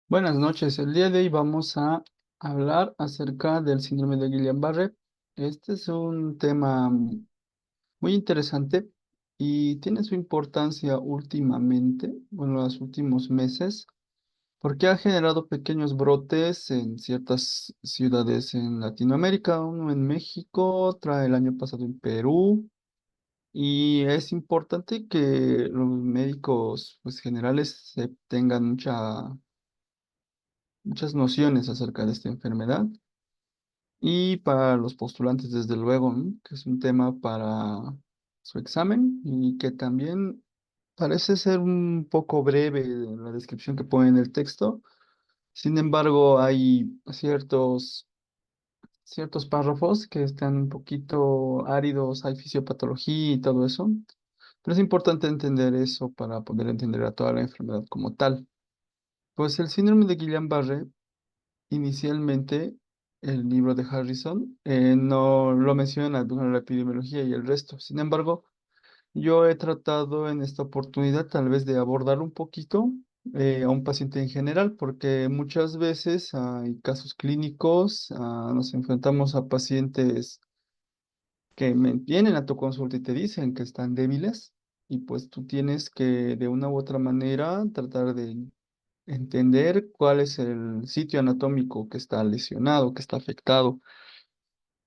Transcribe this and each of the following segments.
Buenas noches. El día de hoy vamos a hablar acerca del síndrome de Guillain-Barré. Este es un tema muy interesante y tiene su importancia últimamente, bueno, los últimos meses, porque ha generado pequeños brotes en ciertas ciudades en Latinoamérica, uno en México, otra el año pasado en Perú, y es importante que los médicos pues, generales tengan muchas nociones acerca de esta enfermedad y para los postulantes, desde luego, ¿no? Que es un tema para su examen y que también parece ser un poco breve la descripción que pone en el texto. Sin embargo, hay ciertos párrafos que están un poquito áridos, hay fisiopatología y todo eso, pero es importante entender eso para poder entender a toda la enfermedad como tal. Pues el síndrome de Guillain-Barré. Inicialmente, el libro de Harrison no lo menciona, bueno, la epidemiología y el resto. Sin embargo, yo he tratado en esta oportunidad tal vez de abordar un poquito a un paciente en general, porque muchas veces hay casos clínicos, nos enfrentamos a pacientes que vienen a tu consulta y te dicen que están débiles, y pues tú tienes que de una u otra manera tratar de entender cuál es el sitio anatómico que está lesionado, que está afectado.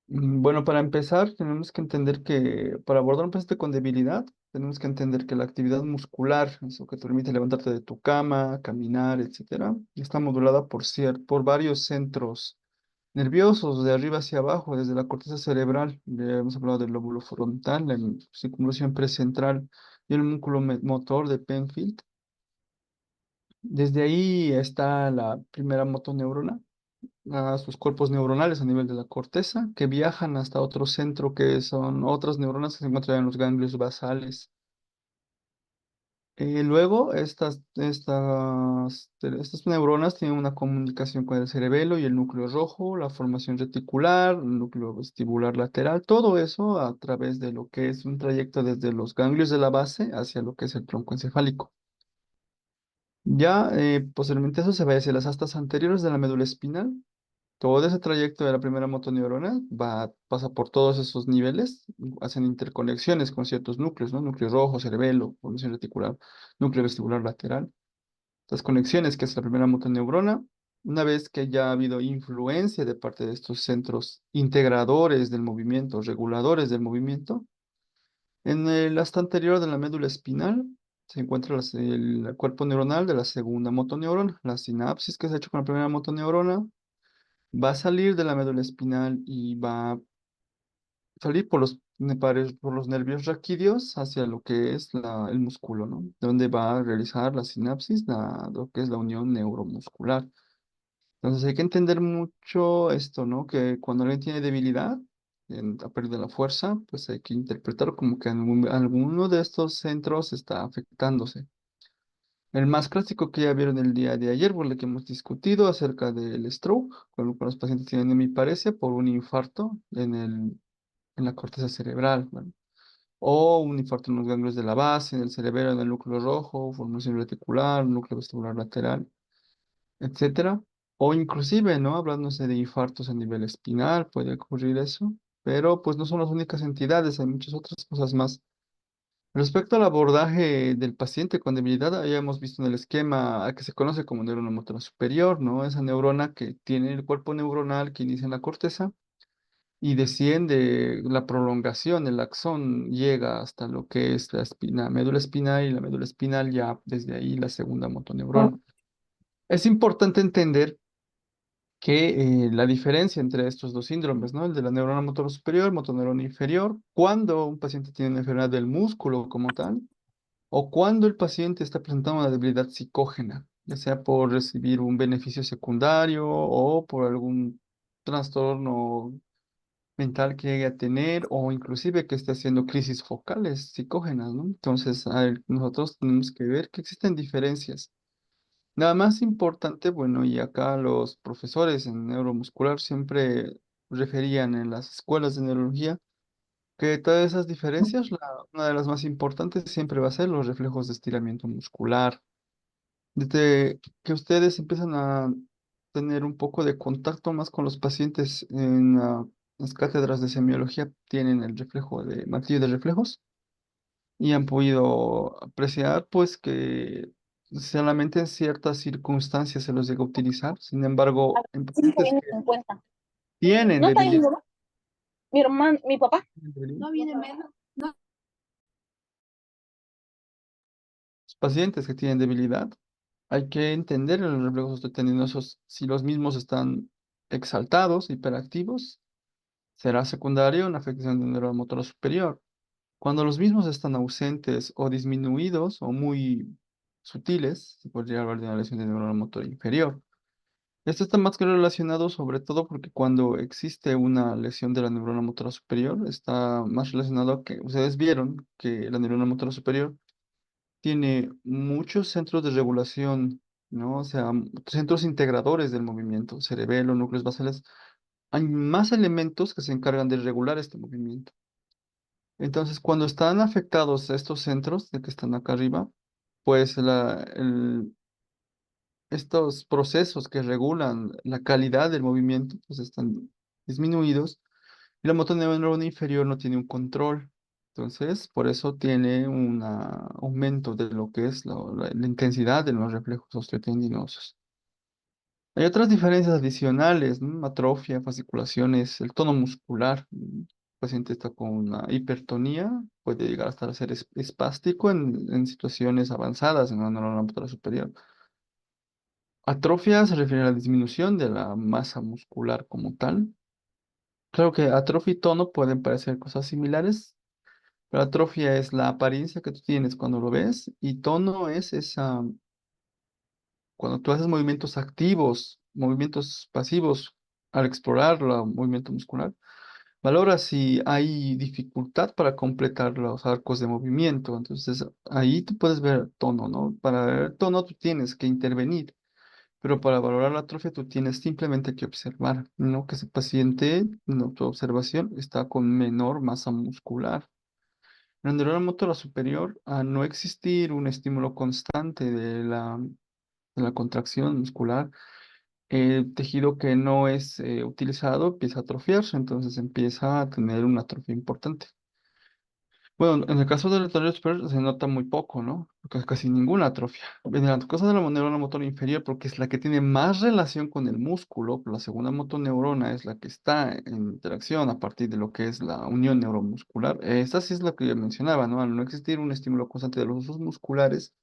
Bueno, para empezar, tenemos que entender que para abordar un paciente con debilidad, tenemos que entender que la actividad muscular, eso que te permite levantarte de tu cama, caminar, etcétera, está modulada por varios centros nerviosos, de arriba hacia abajo, desde la corteza cerebral. Ya hemos hablado del lóbulo frontal, la circunvolución precentral y el músculo motor de Penfield. Desde ahí está la primera motoneurona, a sus cuerpos neuronales a nivel de la corteza, que viajan hasta otro centro que son otras neuronas que se encuentran en los ganglios basales. Luego, estas neuronas tienen una comunicación con el cerebelo y el núcleo rojo, la formación reticular, el núcleo vestibular lateral, todo eso a través de lo que es un trayecto desde los ganglios de la base hacia lo que es el tronco encefálico. Ya posteriormente eso se va hacia las astas anteriores de la médula espinal. Todo ese trayecto de la primera motoneurona pasa por todos esos niveles, hacen interconexiones con ciertos núcleos, ¿no? Núcleo rojo, cerebelo, formación reticular, núcleo vestibular lateral. Estas conexiones que es la primera motoneurona, una vez que ya ha habido influencia de parte de estos centros integradores del movimiento, reguladores del movimiento, en el asta anterior de la médula espinal se encuentra el cuerpo neuronal de la segunda motoneurona, la sinapsis que se ha hecho con la primera motoneurona va a salir de la médula espinal y va a salir por los nervios raquídeos hacia lo que es el músculo, ¿no? Donde va a realizar la sinapsis, lo que es la unión neuromuscular. Entonces hay que entender mucho esto, ¿no? Que cuando alguien tiene debilidad, ha perdido la fuerza, pues hay que interpretarlo como que alguno de estos centros está afectándose. El más clásico que ya vieron el día de ayer, por el que hemos discutido acerca del stroke, con los pacientes tienen hemiparesia por un infarto en la corteza cerebral, ¿vale? O un infarto en los ganglios de la base, en el cerebelo, en el núcleo rojo, formación reticular, núcleo vestibular lateral, etcétera. O inclusive, ¿no? Hablándose de infartos a nivel espinal, puede ocurrir eso, pero pues no son las únicas entidades, hay muchas otras cosas más. Respecto al abordaje del paciente con debilidad, ya hemos visto en el esquema que se conoce como neurona motora superior, ¿no? Esa neurona que tiene el cuerpo neuronal que inicia en la corteza y desciende la prolongación, el axón llega hasta lo que es la médula espinal y la médula espinal ya desde ahí la segunda motoneurona. Es importante entender que la diferencia entre estos dos síndromes, ¿no? El de la neurona motora superior, motoneurona inferior, cuando un paciente tiene una enfermedad del músculo como tal, o cuando el paciente está presentando una debilidad psicógena, ya sea por recibir un beneficio secundario o por algún trastorno mental que llegue a tener o inclusive que esté haciendo crisis focales psicógenas, ¿no? Entonces, nosotros tenemos que ver que existen diferencias. Nada más importante, bueno, y acá los profesores en neuromuscular siempre referían en las escuelas de neurología que todas esas diferencias, una de las más importantes siempre va a ser los reflejos de estiramiento muscular. Desde que ustedes empiezan a tener un poco de contacto más con los pacientes en las cátedras de semiología, tienen el reflejo de martillo de reflejos y han podido apreciar pues que solamente en ciertas circunstancias se los llega a utilizar. Sin embargo, en pacientes que 5 viene 50. tienen ¿No está ahí mi debilidad, mamá? Mi hermano, mi papá. No viene menos. No. los pacientes que tienen debilidad, hay que entender en los reflejos osteotendinosos si los mismos están exaltados, hiperactivos, será secundario una afectación del neurona motora superior. Cuando los mismos están ausentes o disminuidos o muy sutiles, se podría hablar de una lesión del neurona motora inferior. Esto está más que relacionado sobre todo porque cuando existe una lesión de la neurona motora superior, está más relacionado a que ustedes vieron que la neurona motora superior tiene muchos centros de regulación, ¿no? O sea, centros integradores del movimiento, cerebelo, núcleos basales. Hay más elementos que se encargan de regular este movimiento. Entonces, cuando están afectados estos centros de que están acá arriba, pues estos procesos que regulan la calidad del movimiento pues están disminuidos y la motoneurona inferior no tiene un control. Entonces, por eso tiene un aumento de lo que es la intensidad de los reflejos osteotendinosos. Hay otras diferencias adicionales, ¿no? Atrofia, fasciculaciones, el tono muscular. El paciente está con una hipertonía, puede llegar hasta ser espástico en situaciones avanzadas en la neurona motora superior. Atrofia se refiere a la disminución de la masa muscular como tal. Claro que atrofia y tono pueden parecer cosas similares, pero atrofia es la apariencia que tú tienes cuando lo ves y tono es esa, cuando tú haces movimientos activos, movimientos pasivos al explorar el movimiento muscular, valora si hay dificultad para completar los arcos de movimiento. Entonces ahí tú puedes ver tono, ¿no? Para ver tono tú tienes que intervenir. Pero para valorar la atrofia tú tienes simplemente que observar, ¿no? Que ese paciente, en tu observación, está con menor masa muscular. En la neurona motora superior, a no existir un estímulo constante de la contracción muscular, el tejido que no es utilizado empieza a atrofiarse, entonces empieza a tener una atrofia importante. Bueno, en el caso del lateral superior se nota muy poco, ¿no? Porque es casi ninguna atrofia. En la cosa de la neurona motora inferior, porque es la que tiene más relación con el músculo, pero la segunda motoneurona es la que está en interacción a partir de lo que es la unión neuromuscular. Esta sí es la que yo mencionaba, ¿no? Al no existir un estímulo constante de los usos musculares,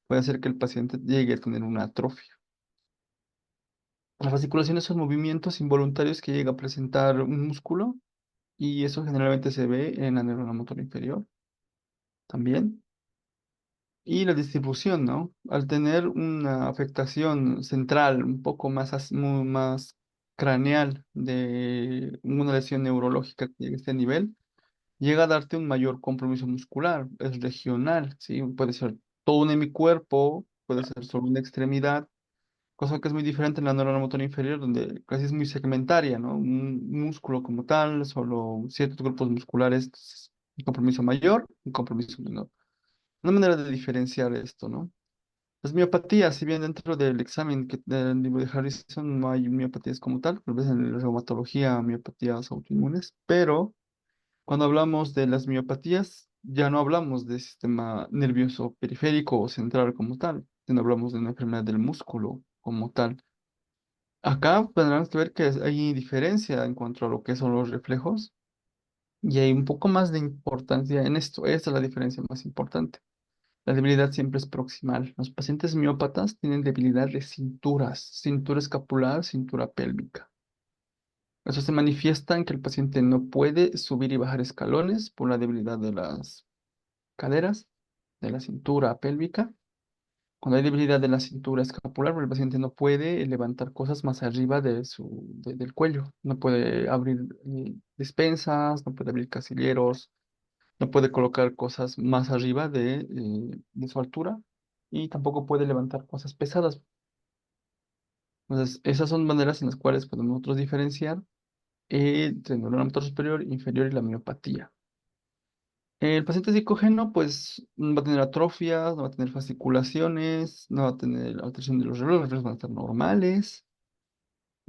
puede hacer que el paciente llegue a tener una atrofia. Las fasciculaciones son movimientos involuntarios que llega a presentar un músculo y eso generalmente se ve en la neurona motora inferior también. Y la distribución, ¿no? Al tener una afectación central un poco más, más craneal de una lesión neurológica que llegue a este nivel, llega a darte un mayor compromiso muscular, es regional, ¿sí? Puede ser todo un hemicuerpo, puede ser solo una extremidad, cosa que es muy diferente en la neurona motora inferior, donde casi es muy segmentaria, ¿no? Un músculo como tal, solo ciertos grupos musculares, entonces, un compromiso mayor, un compromiso menor. Una manera de diferenciar esto, ¿no? Las miopatías, si bien dentro del examen del libro de Harrison no hay miopatías como tal, tal vez en la reumatología, miopatías autoinmunes, pero cuando hablamos de las miopatías, ya no hablamos de sistema nervioso periférico o central como tal, sino hablamos de una enfermedad del músculo como tal. Acá tendrán que ver que hay diferencia en cuanto a lo que son los reflejos y hay un poco más de importancia en esto. Esta es la diferencia más importante. La debilidad siempre es proximal. Los pacientes miópatas tienen debilidad de cinturas, cintura escapular, cintura pélvica. Eso se manifiesta en que el paciente no puede subir y bajar escalones por la debilidad de las caderas, de la cintura pélvica. Cuando hay debilidad de la cintura escapular, el paciente no puede levantar cosas más arriba del cuello. No puede abrir despensas, no puede abrir casilleros, no puede colocar cosas más arriba de su altura y tampoco puede levantar cosas pesadas. Entonces, esas son maneras en las cuales podemos nosotros diferenciar entre el neurona motor superior, inferior y la miopatía. El paciente psicógeno, pues, va a tener atrofias, no va a tener fasciculaciones, no va a tener alteración de los reflejos van a estar normales.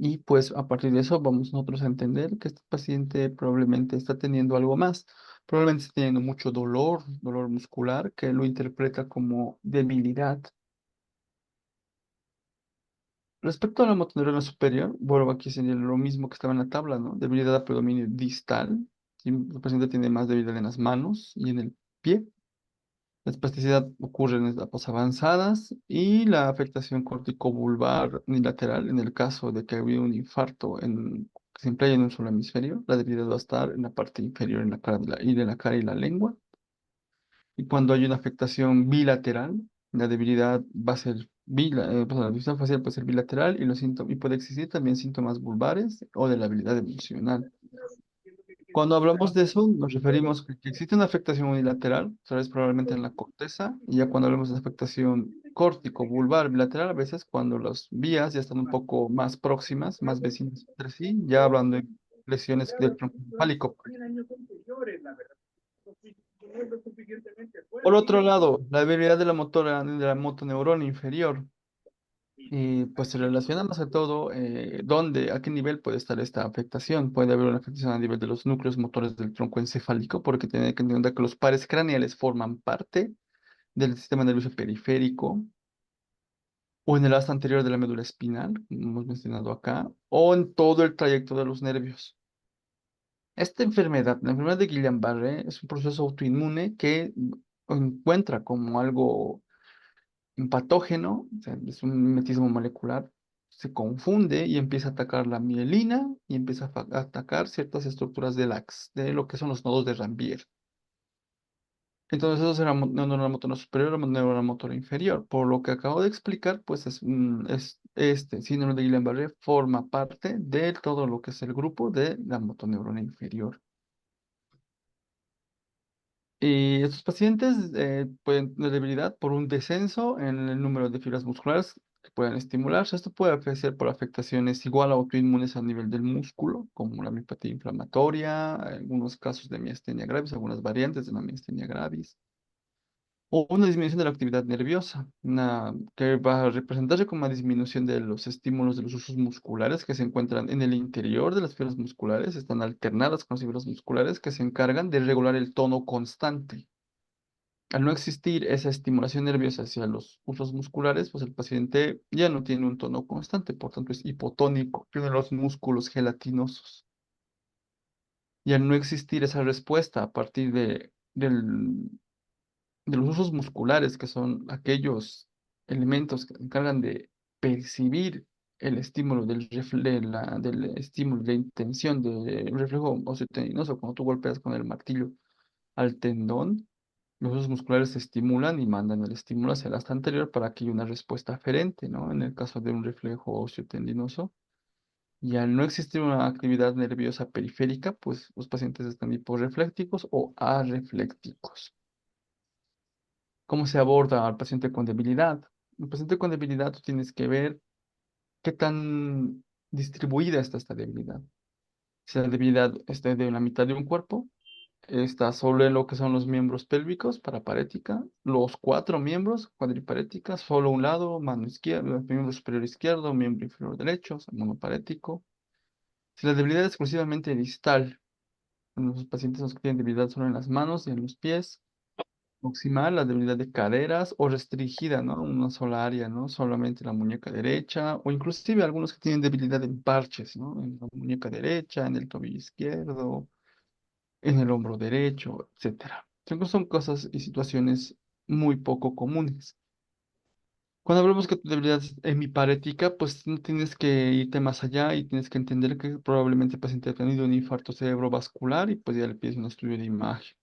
Y pues a partir de eso vamos nosotros a entender que este paciente probablemente está teniendo algo más. Probablemente está teniendo mucho dolor, dolor muscular, que lo interpreta como debilidad. Respecto a la motoneurona superior, bueno, aquí sería lo mismo que estaba en la tabla, ¿no? Debilidad a predominio distal. Si el paciente tiene más debilidad en las manos y en el pie. La espasticidad ocurre en etapas avanzadas y la afectación corticobulbar unilateral, en el caso de que haya un infarto que se emplea en un solo hemisferio, la debilidad va a estar en la parte inferior en la cara de la cara y la lengua. Y cuando hay una afectación bilateral, la debilidad va a ser perdón, la división facial puede ser bilateral y los síntomas, y puede existir también síntomas vulvares o de la habilidad emocional. Cuando hablamos de eso, nos referimos a que existe una afectación unilateral, sabes, probablemente en la corteza, y ya cuando hablamos de afectación córtico-vulvar bilateral, a veces cuando las vías ya están un poco más próximas, más vecinas entre sí, ya hablando de lesiones del tronco encefálico. Por otro lado, la debilidad de de la motoneurona inferior, pues se relaciona más a todo a qué nivel puede estar esta afectación. Puede haber una afectación a nivel de los núcleos motores del tronco encefálico, porque tiene que entender que los pares craneales forman parte del sistema nervioso periférico, o en el asta anterior de la médula espinal, como hemos mencionado acá, o en todo el trayecto de los nervios. Esta enfermedad, la enfermedad de Guillain-Barré, es un proceso autoinmune que encuentra como algo patógeno, o sea, es un mimetismo molecular, se confunde y empieza a atacar la mielina y empieza a atacar ciertas estructuras de lo que son los nodos de Ranvier. Entonces eso será neurona motora superior o neurona motora inferior. Por lo que acabo de explicar, pues este síndrome de Guillain-Barré forma parte de todo lo que es el grupo de la motoneurona inferior. Y estos pacientes pueden tener debilidad por un descenso en el número de fibras musculares que pueden estimularse. Esto puede ser por afectaciones igual a autoinmunes a nivel del músculo, como la miopatía inflamatoria, algunos casos de miastenia gravis, algunas variantes de la miastenia gravis, o una disminución de la actividad nerviosa, que va a representarse como una disminución de los estímulos de los usos musculares que se encuentran en el interior de las fibras musculares, están alternadas con las fibras musculares que se encargan de regular el tono constante. Al no existir esa estimulación nerviosa hacia los usos musculares, pues el paciente ya no tiene un tono constante, por tanto es hipotónico, tiene los músculos gelatinosos. Y al no existir esa respuesta a partir de los usos musculares, que son aquellos elementos que se encargan de percibir el estímulo del estímulo, de intención del reflejo osteotendinoso, cuando tú golpeas con el martillo al tendón, los usos musculares se estimulan y mandan el estímulo hacia el asta anterior para que haya una respuesta aferente, ¿no? En el caso de un reflejo osteotendinoso. Y al no existir una actividad nerviosa periférica, pues los pacientes están hiporreflécticos o arreflécticos. ¿Cómo se aborda al paciente con debilidad? El paciente con debilidad tú tienes que ver qué tan distribuida está esta debilidad. Si la debilidad está de la mitad de un cuerpo, está solo en lo que son los miembros pélvicos, paraparética, los cuatro miembros, cuadriparética, solo un lado, mano izquierda, miembro superior izquierdo, miembro inferior derecho, o sea, monoparético. Si la debilidad es exclusivamente distal, en los pacientes los que tienen debilidad solo en las manos y en los pies, proximal, la debilidad de caderas o restringida, ¿no? Una sola área, ¿no? Solamente la muñeca derecha, o inclusive algunos que tienen debilidad en parches, ¿no? En la muñeca derecha, en el tobillo izquierdo, en el hombro derecho, etcétera. Son cosas y situaciones muy poco comunes. Cuando hablamos que tu debilidad es hemiparética, pues no tienes que irte más allá y tienes que entender que probablemente el paciente ha tenido un infarto cerebrovascular y pues ya le pides un estudio de imagen.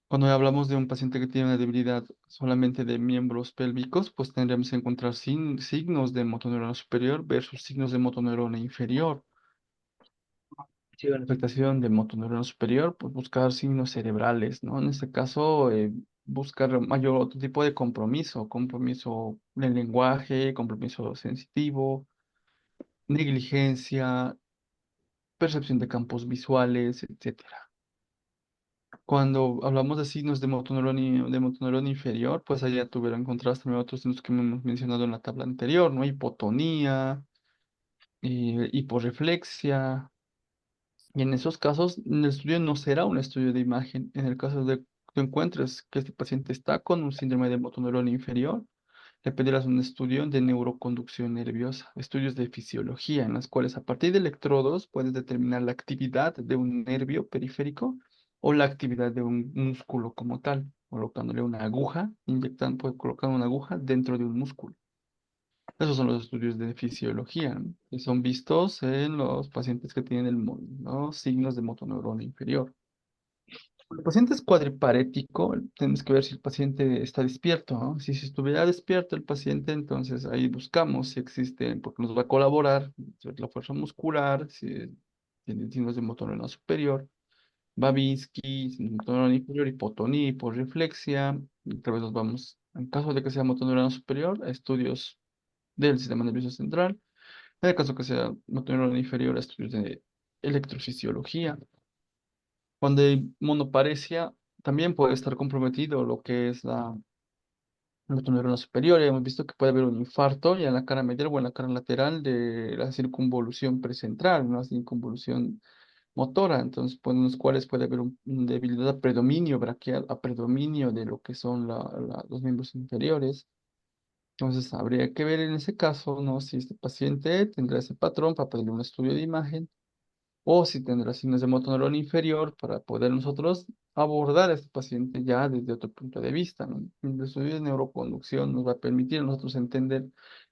Cuando hablamos de un paciente que tiene una debilidad solamente de miembros pélvicos, pues tendremos que encontrar signos de motoneurona superior versus signos de motoneurona inferior. Si hay una afectación de motoneurona superior, pues buscar signos cerebrales, ¿no? En este caso, buscar mayor otro tipo de compromiso, compromiso del lenguaje, compromiso sensitivo, negligencia, percepción de campos visuales, etcétera. Cuando hablamos de signos de motoneurón inferior, pues allá tuvieron encontrados también otros signos que hemos mencionado en la tabla anterior, ¿no? Hipotonía, hiporreflexia. Y en esos casos, el estudio no será un estudio de imagen. En el caso de que tú encuentres que este paciente está con un síndrome de motoneurón inferior, le pedirás un estudio de neuroconducción nerviosa, estudios de fisiología, en las cuales a partir de electrodos puedes determinar la actividad de un nervio periférico o la actividad de un músculo como tal, colocándole una aguja, inyectando, puedes colocar una aguja dentro de un músculo. Esos son los estudios de fisiología, ¿no? Que son vistos en los pacientes que tienen los signos de motoneurona inferior. El paciente es cuadriparético, tenemos que ver si el paciente está despierto, ¿no? Si estuviera despierto el paciente, entonces ahí buscamos si existe, porque nos va a colaborar la fuerza muscular, si tiene signos de motoneurona superior, Babinski, signos de motoneurona inferior, hipotonía, hiporreflexia. Y otra vez nos vamos, en caso de que sea motoneurona superior, a estudios del sistema nervioso central. En el caso que sea motoneurona inferior, a estudios de electrofisiología. Cuando hay monoparesia, también puede estar comprometido lo que es la motoneurona superior. Hemos visto que puede haber un infarto ya en la cara medial o en la cara lateral de la circunvolución precentral, una circunvolución motora. Entonces, pues, en los cuales puede haber un debilidad a predominio braquial, a predominio de lo que son los miembros inferiores. Entonces, habría que ver en ese caso, ¿no? Si este paciente tendrá ese patrón para pedirle un estudio de imagen o si tendrá signos de motoneurón inferior para poder nosotros abordar a este paciente ya desde otro punto de vista, ¿no? El estudio de neuroconducción nos va a permitir a nosotros entender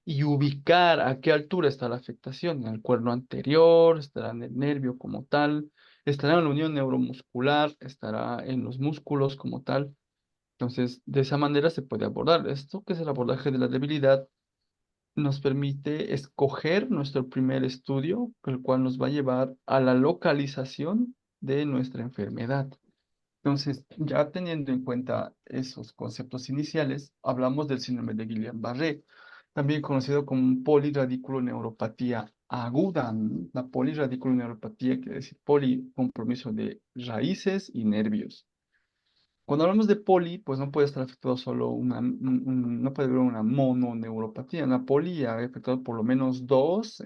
y ubicar a qué altura está la afectación, en el cuerno anterior, estará en el nervio como tal, estará en la unión neuromuscular, estará en los músculos como tal. Entonces, de esa manera se puede abordar esto, que es el abordaje de la debilidad nos permite escoger nuestro primer estudio, el cual nos va a llevar a la localización de nuestra enfermedad. Entonces, ya teniendo en cuenta esos conceptos iniciales, hablamos del síndrome de Guillain-Barré, también conocido como polirradiculoneuropatía aguda, ¿no? La polirradiculoneuropatía quiere decir poli, compromiso de raíces y nervios. Cuando hablamos de poli, pues no puede estar afectado solo no puede haber una mononeuropatía. La poli ha afectado por lo menos dos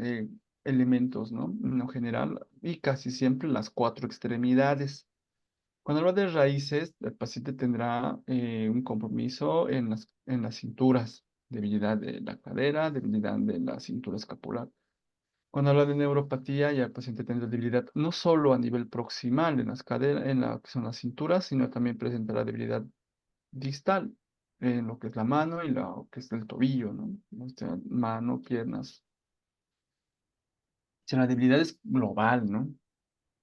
elementos, ¿no? En lo general, y casi siempre las cuatro extremidades. Cuando habla de raíces, el paciente tendrá un compromiso en las cinturas, debilidad de la cadera, debilidad de la cintura escapular. Cuando habla de neuropatía, ya el paciente tendrá debilidad no solo a nivel proximal en las caderas, en la que son las cinturas, sino también presentará debilidad distal, en lo que es la mano y lo que es el tobillo, ¿no? O sea, mano, piernas. O sea, la debilidad es global, ¿no?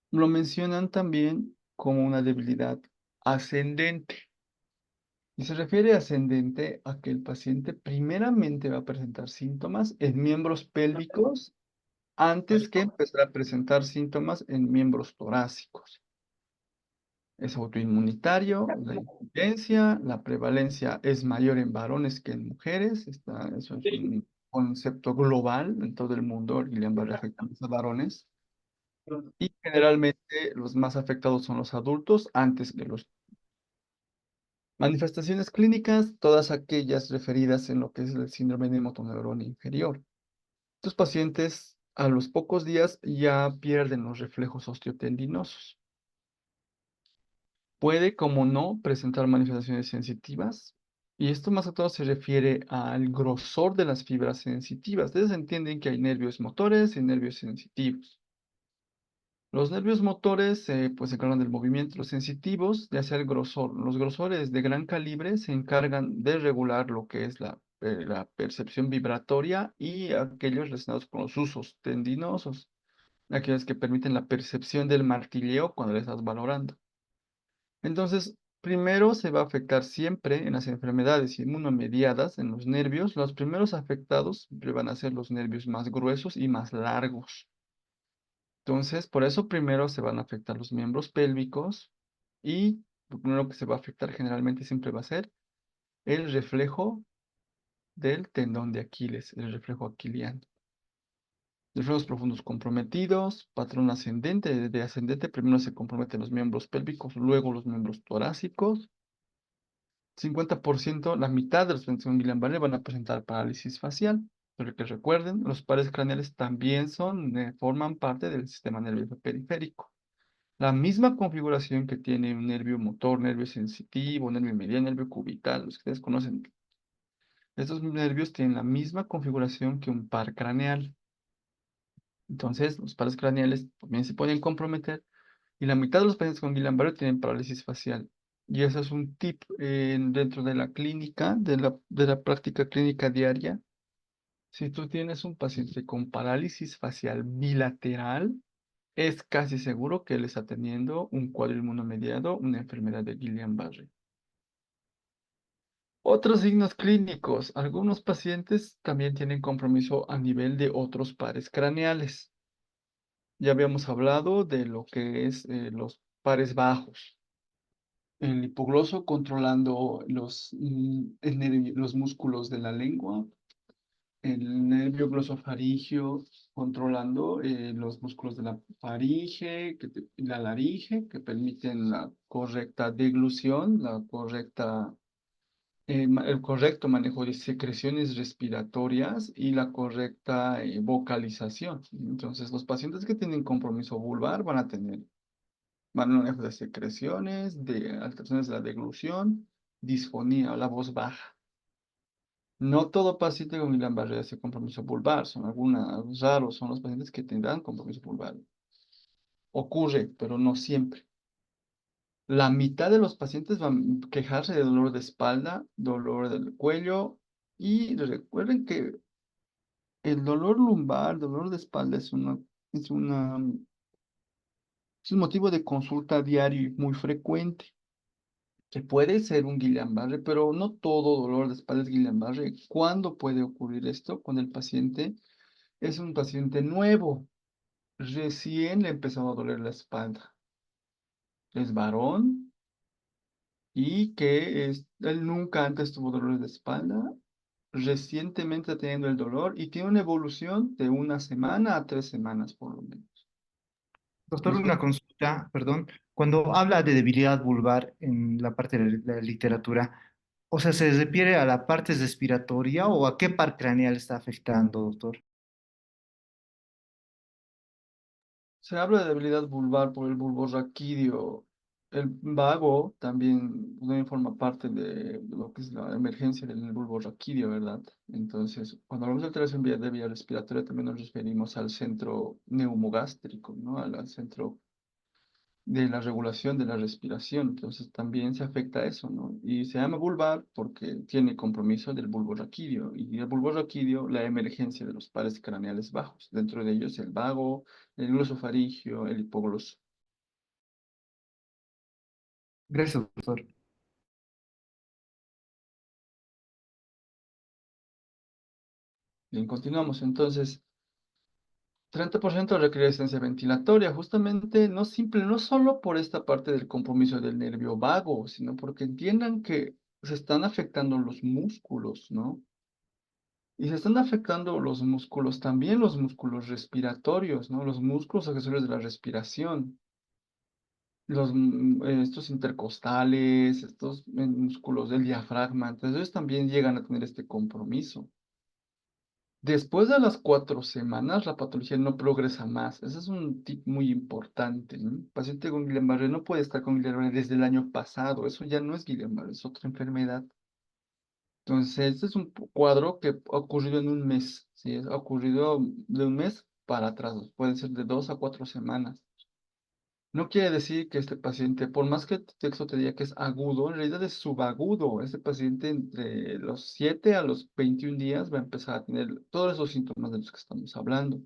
Lo mencionan también como una debilidad ascendente. Y se refiere ascendente a que el paciente primeramente va a presentar síntomas en miembros pélvicos antes que empezar a presentar síntomas en miembros torácicos. Es autoinmunitario, la incidencia, la prevalencia es mayor en varones que en mujeres. Eso es un concepto global en todo el mundo. Guillain-Barré afecta más a varones. Y generalmente los más afectados son los adultos antes que los manifestaciones clínicas, todas aquellas referidas en lo que es el síndrome de motoneurona inferior. Estos pacientes a los pocos días ya pierden los reflejos osteotendinosos. Puede, como no, presentar manifestaciones sensitivas. Y esto más que todo se refiere al grosor de las fibras sensitivas. Ustedes entienden que hay nervios motores y nervios sensitivos. Los nervios motores pues se encargan del movimiento. Los sensitivos, ya sea el grosor. Los grosores de gran calibre se encargan de regular lo que es la percepción vibratoria y aquellos relacionados con los usos tendinosos, aquellos que permiten la percepción del martilleo cuando le estás valorando. Entonces, primero se va a afectar siempre en las enfermedades inmunomediadas, en los nervios. Los primeros afectados siempre van a ser los nervios más gruesos y más largos. Entonces, por eso primero se van a afectar los miembros pélvicos y lo primero que se va a afectar generalmente siempre va a ser el reflejo del tendón de Aquiles, el reflejo aquiliano. Desflujos profundos comprometidos, patrón ascendente. De ascendente primero se comprometen los miembros pélvicos, luego los miembros torácicos. 50%, la mitad de los pacientes con Guillain-Barré van a presentar parálisis facial. Pero que recuerden, los pares craneales también forman parte del sistema nervioso periférico. La misma configuración que tiene un nervio motor, nervio sensitivo, nervio mediano, nervio cubital, los que ustedes conocen. Estos nervios tienen la misma configuración que un par craneal. Entonces, los pares craneales también se pueden comprometer y la mitad de los pacientes con Guillain-Barré tienen parálisis facial. Y eso es un tip dentro de la clínica, de la práctica clínica diaria. Si tú tienes un paciente con parálisis facial bilateral, es casi seguro que él está teniendo un cuadro inmunomediado, una enfermedad de Guillain-Barré. Otros signos clínicos. Algunos pacientes también tienen compromiso a nivel de otros pares craneales. Ya habíamos hablado de lo que es los pares bajos. El hipogloso controlando los músculos de la lengua. El nervio glosofaringio controlando los músculos de la faringe y la laringe que permiten la correcta deglución, el correcto manejo de secreciones respiratorias y la correcta vocalización. Entonces, los pacientes que tienen compromiso vulvar van a tener mal manejo de secreciones, de alteraciones de la deglución, disfonía o la voz baja. No todo paciente con Guillain-Barré hace compromiso vulvar, son algunos raros, son los pacientes que tendrán compromiso vulvar. Ocurre, pero no siempre. La mitad de los pacientes van a quejarse de dolor de espalda, dolor del cuello, y recuerden que el dolor lumbar, dolor de espalda es una, es un motivo de consulta diario y muy frecuente, que puede ser un Guillain-Barré, pero no todo dolor de espalda es Guillain-Barré. ¿Cuándo puede ocurrir esto? Cuando el paciente es un paciente nuevo, recién le empezó a doler la espalda. Es varón y él nunca antes tuvo dolores de espalda, recientemente está teniendo el dolor y tiene una evolución de 1 semana a 3 semanas por lo menos. Doctor, Los una pacientes consulta, perdón. Cuando habla de debilidad vulvar en la parte de la literatura, o sea, ¿se refiere a la parte respiratoria o a qué par craneal está afectando, doctor? Se habla de debilidad vulvar por el bulbo raquídeo. El vago también forma parte de lo que es la emergencia del bulbo raquídeo, ¿verdad? Entonces, cuando hablamos de alteración de vía respiratoria, también nos referimos al centro neumogástrico, ¿no? Al centro de la regulación de la respiración. Entonces, también se afecta a eso, ¿no? Y se llama vulvar porque tiene compromiso del bulbo raquídeo. Y el bulbo raquídeo, la emergencia de los pares craneales bajos. Dentro de ellos, el vago, el glosofaringio, el hipogloso. Gracias, doctor. Bien, continuamos. Entonces, 30% requiere asistencia ventilatoria, justamente no solo por esta parte del compromiso del nervio vago, sino porque entiendan que se están afectando los músculos, ¿no? Y se están afectando los músculos, también los músculos respiratorios, ¿no? Los músculos accesorios de la respiración, estos intercostales, estos músculos del diafragma, entonces ellos también llegan a tener este compromiso. Después de las 4 semanas, la patología no progresa más. Ese es un tip muy importante, ¿no? El paciente con Guillain-Barré no puede estar con Guillain-Barré desde el año pasado. Eso ya no es Guillain-Barré, es otra enfermedad. Entonces, este es un cuadro que ha ocurrido en un mes. ¿Sí? Ha ocurrido de un mes para atrás. Puede ser de 2 a 4 semanas. No quiere decir que este paciente, por más que el texto te diga que es agudo, en realidad es subagudo. Este paciente entre los 7 a los 21 días va a empezar a tener todos esos síntomas de los que estamos hablando.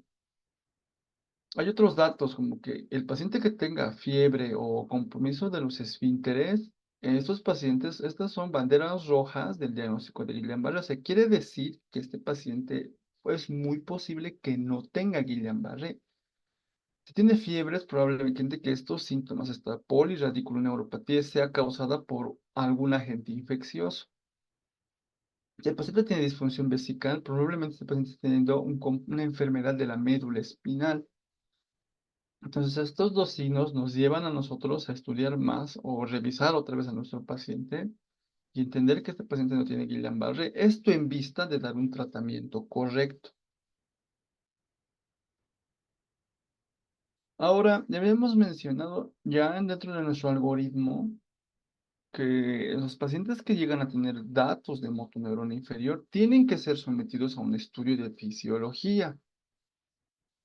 Hay otros datos como que el paciente que tenga fiebre o compromiso de los esfínteres, estos pacientes, estas son banderas rojas del diagnóstico de Guillain-Barré. O sea, quiere decir que este paciente es muy posible que no tenga Guillain-Barré. Si tiene fiebre, es probablemente que estos síntomas, esta polirradiculoneuropatía, sea causada por algún agente infeccioso. Si el paciente tiene disfunción vesical, probablemente este paciente está teniendo una enfermedad de la médula espinal. Entonces, estos dos signos nos llevan a nosotros a estudiar más o revisar otra vez a nuestro paciente y entender que este paciente no tiene Guillain-Barré. Esto en vista de dar un tratamiento correcto. Ahora, ya habíamos mencionado ya dentro de nuestro algoritmo que los pacientes que llegan a tener datos de motoneurona inferior tienen que ser sometidos a un estudio de fisiología.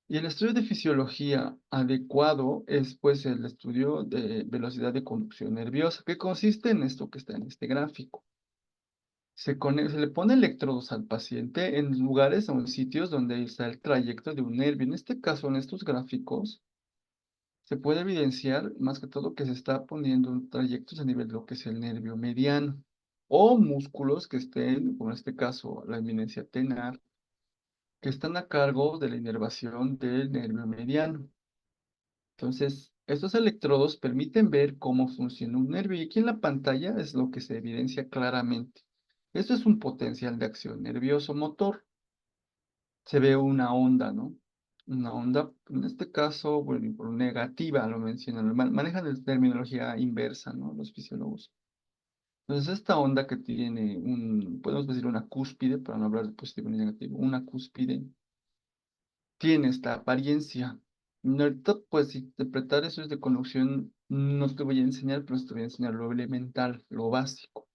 Y el estudio de fisiología adecuado es pues el estudio de velocidad de conducción nerviosa, que consiste en esto que está en este gráfico. Se le pone electrodos al paciente en lugares o en sitios donde está el trayecto de un nervio. En este caso, en estos gráficos, se puede evidenciar más que todo que se está poniendo un trayectos a nivel de lo que es el nervio mediano o músculos que estén, como en este caso la eminencia tenar, que están a cargo de la inervación del nervio mediano. Entonces, estos electrodos permiten ver cómo funciona un nervio y aquí en la pantalla es lo que se evidencia claramente. Esto es un potencial de acción nervioso motor. Se ve una onda, ¿no? Una onda, en este caso, bueno, por negativa, lo mencionan, manejan la terminología inversa, ¿no? Los fisiólogos. Entonces, esta onda que tiene podemos decir una cúspide, para no hablar de positivo ni negativo, una cúspide, tiene esta apariencia. Ahorita, pues, interpretar eso es de conducción, no te voy a enseñar, pero te voy a enseñar lo elemental, lo básico.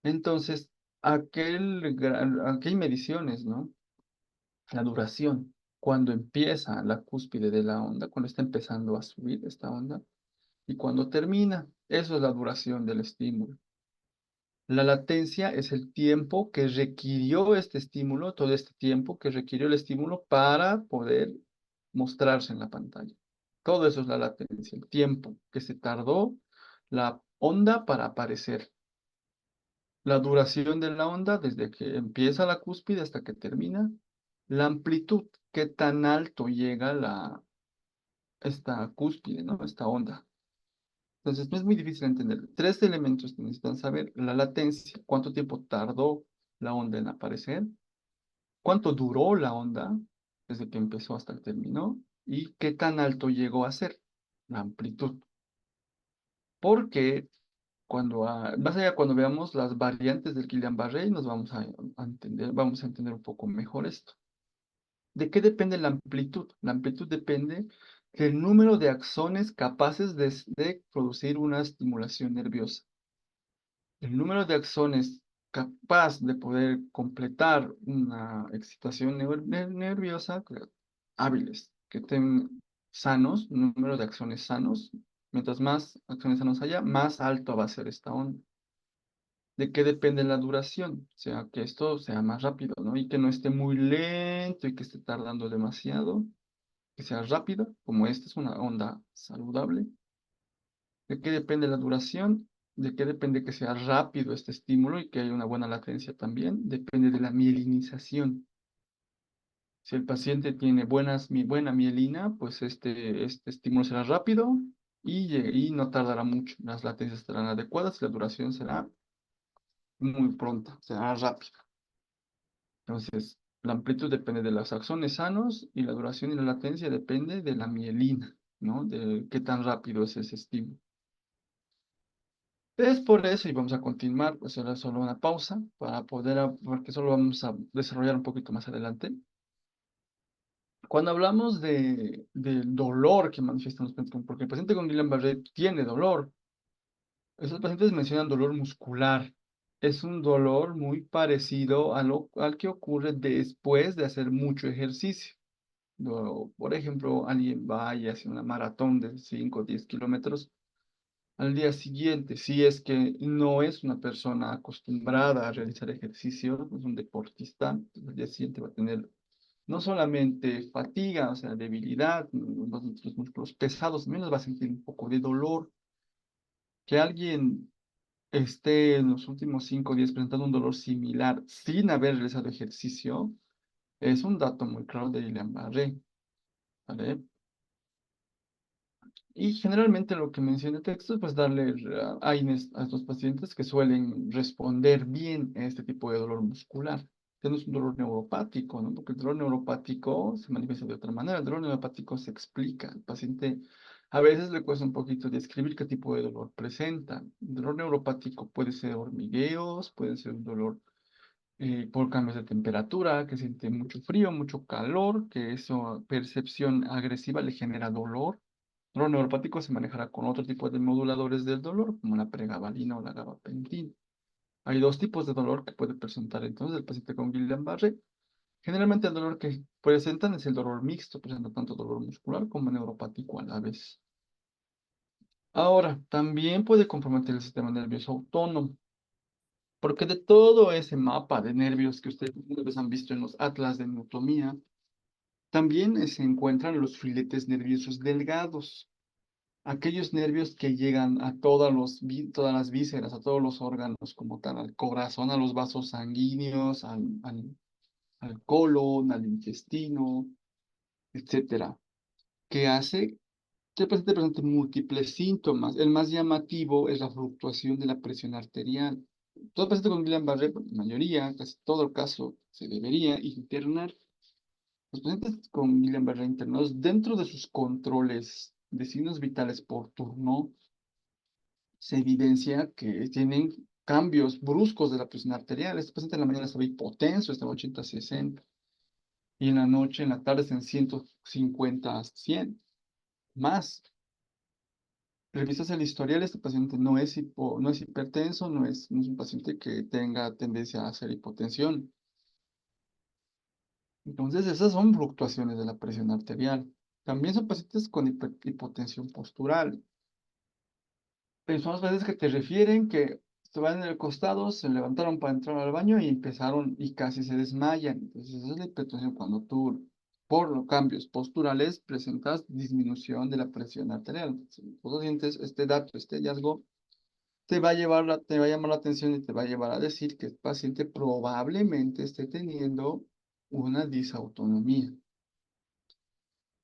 Entonces, aquí hay mediciones, ¿no? La duración, cuando empieza la cúspide de la onda, cuando está empezando a subir esta onda, y cuando termina, eso es la duración del estímulo. La latencia es el tiempo que requirió este estímulo, todo este tiempo que requirió el estímulo para poder mostrarse en la pantalla. Todo eso es la latencia, el tiempo que se tardó la onda para aparecer. La duración de la onda desde que empieza la cúspide hasta que termina. La amplitud, qué tan alto llega esta cúspide, ¿no? Esta onda. Entonces, no es muy difícil entender. Tres elementos que necesitan saber: la latencia, cuánto tiempo tardó la onda en aparecer, cuánto duró la onda desde que empezó hasta que terminó, y qué tan alto llegó a ser, la amplitud. Porque más allá cuando veamos las variantes del Guillain-Barré, nos vamos a entender un poco mejor esto. ¿De qué depende la amplitud? La amplitud depende del número de axones capaces de producir una estimulación nerviosa. El número de axones capaz de poder completar una excitación nerviosa, hábiles, que estén sanos, un número de axones sanos, mientras más axones sanos haya, más alto va a ser esta onda. ¿De qué depende la duración? O sea, que esto sea más rápido, ¿no? Y que no esté muy lento y que esté tardando demasiado, que sea rápido, como esta es una onda saludable. ¿De qué depende la duración? ¿De qué depende que sea rápido este estímulo y que haya una buena latencia también? Depende de la mielinización. Si el paciente tiene buena mielina, pues este estímulo será rápido y no tardará mucho. Las latencias estarán adecuadas y la duración será muy pronta, será rápida. Entonces, la amplitud depende de los axones sanos y la duración y la latencia depende de la mielina, ¿no? De qué tan rápido es ese estímulo. Es por eso, y vamos a continuar, pues ahora solo una pausa para porque solo vamos a desarrollar un poquito más adelante. Cuando hablamos del dolor que manifiestan los pacientes, porque el paciente con Guillain-Barré tiene dolor, esos pacientes mencionan dolor muscular. Es un dolor muy parecido al que ocurre después de hacer mucho ejercicio. Por ejemplo, alguien va y hace una maratón de 5 o 10 kilómetros. Al día siguiente, si es que no es una persona acostumbrada a realizar ejercicio, es un deportista, al día siguiente va a tener no solamente fatiga, o sea, debilidad, los músculos pesados, también va a sentir un poco de dolor. Que alguien esté en los últimos 5 días presentando un dolor similar sin haber realizado ejercicio, es un dato muy claro de Guillain-Barré, ¿vale? Y generalmente lo que menciona el texto es pues darle AINES a estos pacientes que suelen responder bien a este tipo de dolor muscular. Que no es un dolor neuropático, ¿no? Porque el dolor neuropático se manifiesta de otra manera. El dolor neuropático se explica. El paciente a veces le cuesta un poquito describir qué tipo de dolor presenta. El dolor neuropático puede ser hormigueos, puede ser un dolor por cambios de temperatura, que siente mucho frío, mucho calor, que eso, percepción agresiva le genera dolor. El dolor neuropático se manejará con otro tipo de moduladores del dolor, como la pregabalina o la gabapentina. Hay dos tipos de dolor que puede presentar entonces el paciente con Guillain-Barré. Generalmente el dolor que presentan es el dolor mixto, presenta tanto dolor muscular como neuropático a la vez. Ahora, también puede comprometer el sistema nervioso autónomo. Porque de todo ese mapa de nervios que ustedes han visto en los atlas de anatomía, también se encuentran los filetes nerviosos delgados, aquellos nervios que llegan a todas las vísceras, a todos los órganos como tal, al corazón, a los vasos sanguíneos, al colon, al intestino, etcétera, que hace que el paciente presente múltiples síntomas. El más llamativo es la fluctuación de la presión arterial. Todo paciente con Guillain-Barré, la mayoría, casi todo el caso, se debería internar. Los pacientes con Guillain-Barré internados, dentro de sus controles de signos vitales por turno, se evidencia que tienen cambios bruscos de la presión arterial. Este paciente en la mañana estaba hipotenso, estaba 80-60, y en la noche, en la tarde, está en 150-100, más. Revisas el historial, este paciente no es hipertenso, no es un paciente que tenga tendencia a hacer hipotensión. Entonces, esas son fluctuaciones de la presión arterial. También son pacientes con hipotensión postural. Son las veces que te refieren que se van en el costado, se levantaron para entrar al baño y empezaron y casi se desmayan. Entonces, esa es la hipertensión cuando tú, por los cambios posturales, presentas disminución de la presión arterial. Entonces, tú sientes este dato, este hallazgo, te va a llamar la atención y te va a llevar a decir que el paciente probablemente esté teniendo una disautonomía.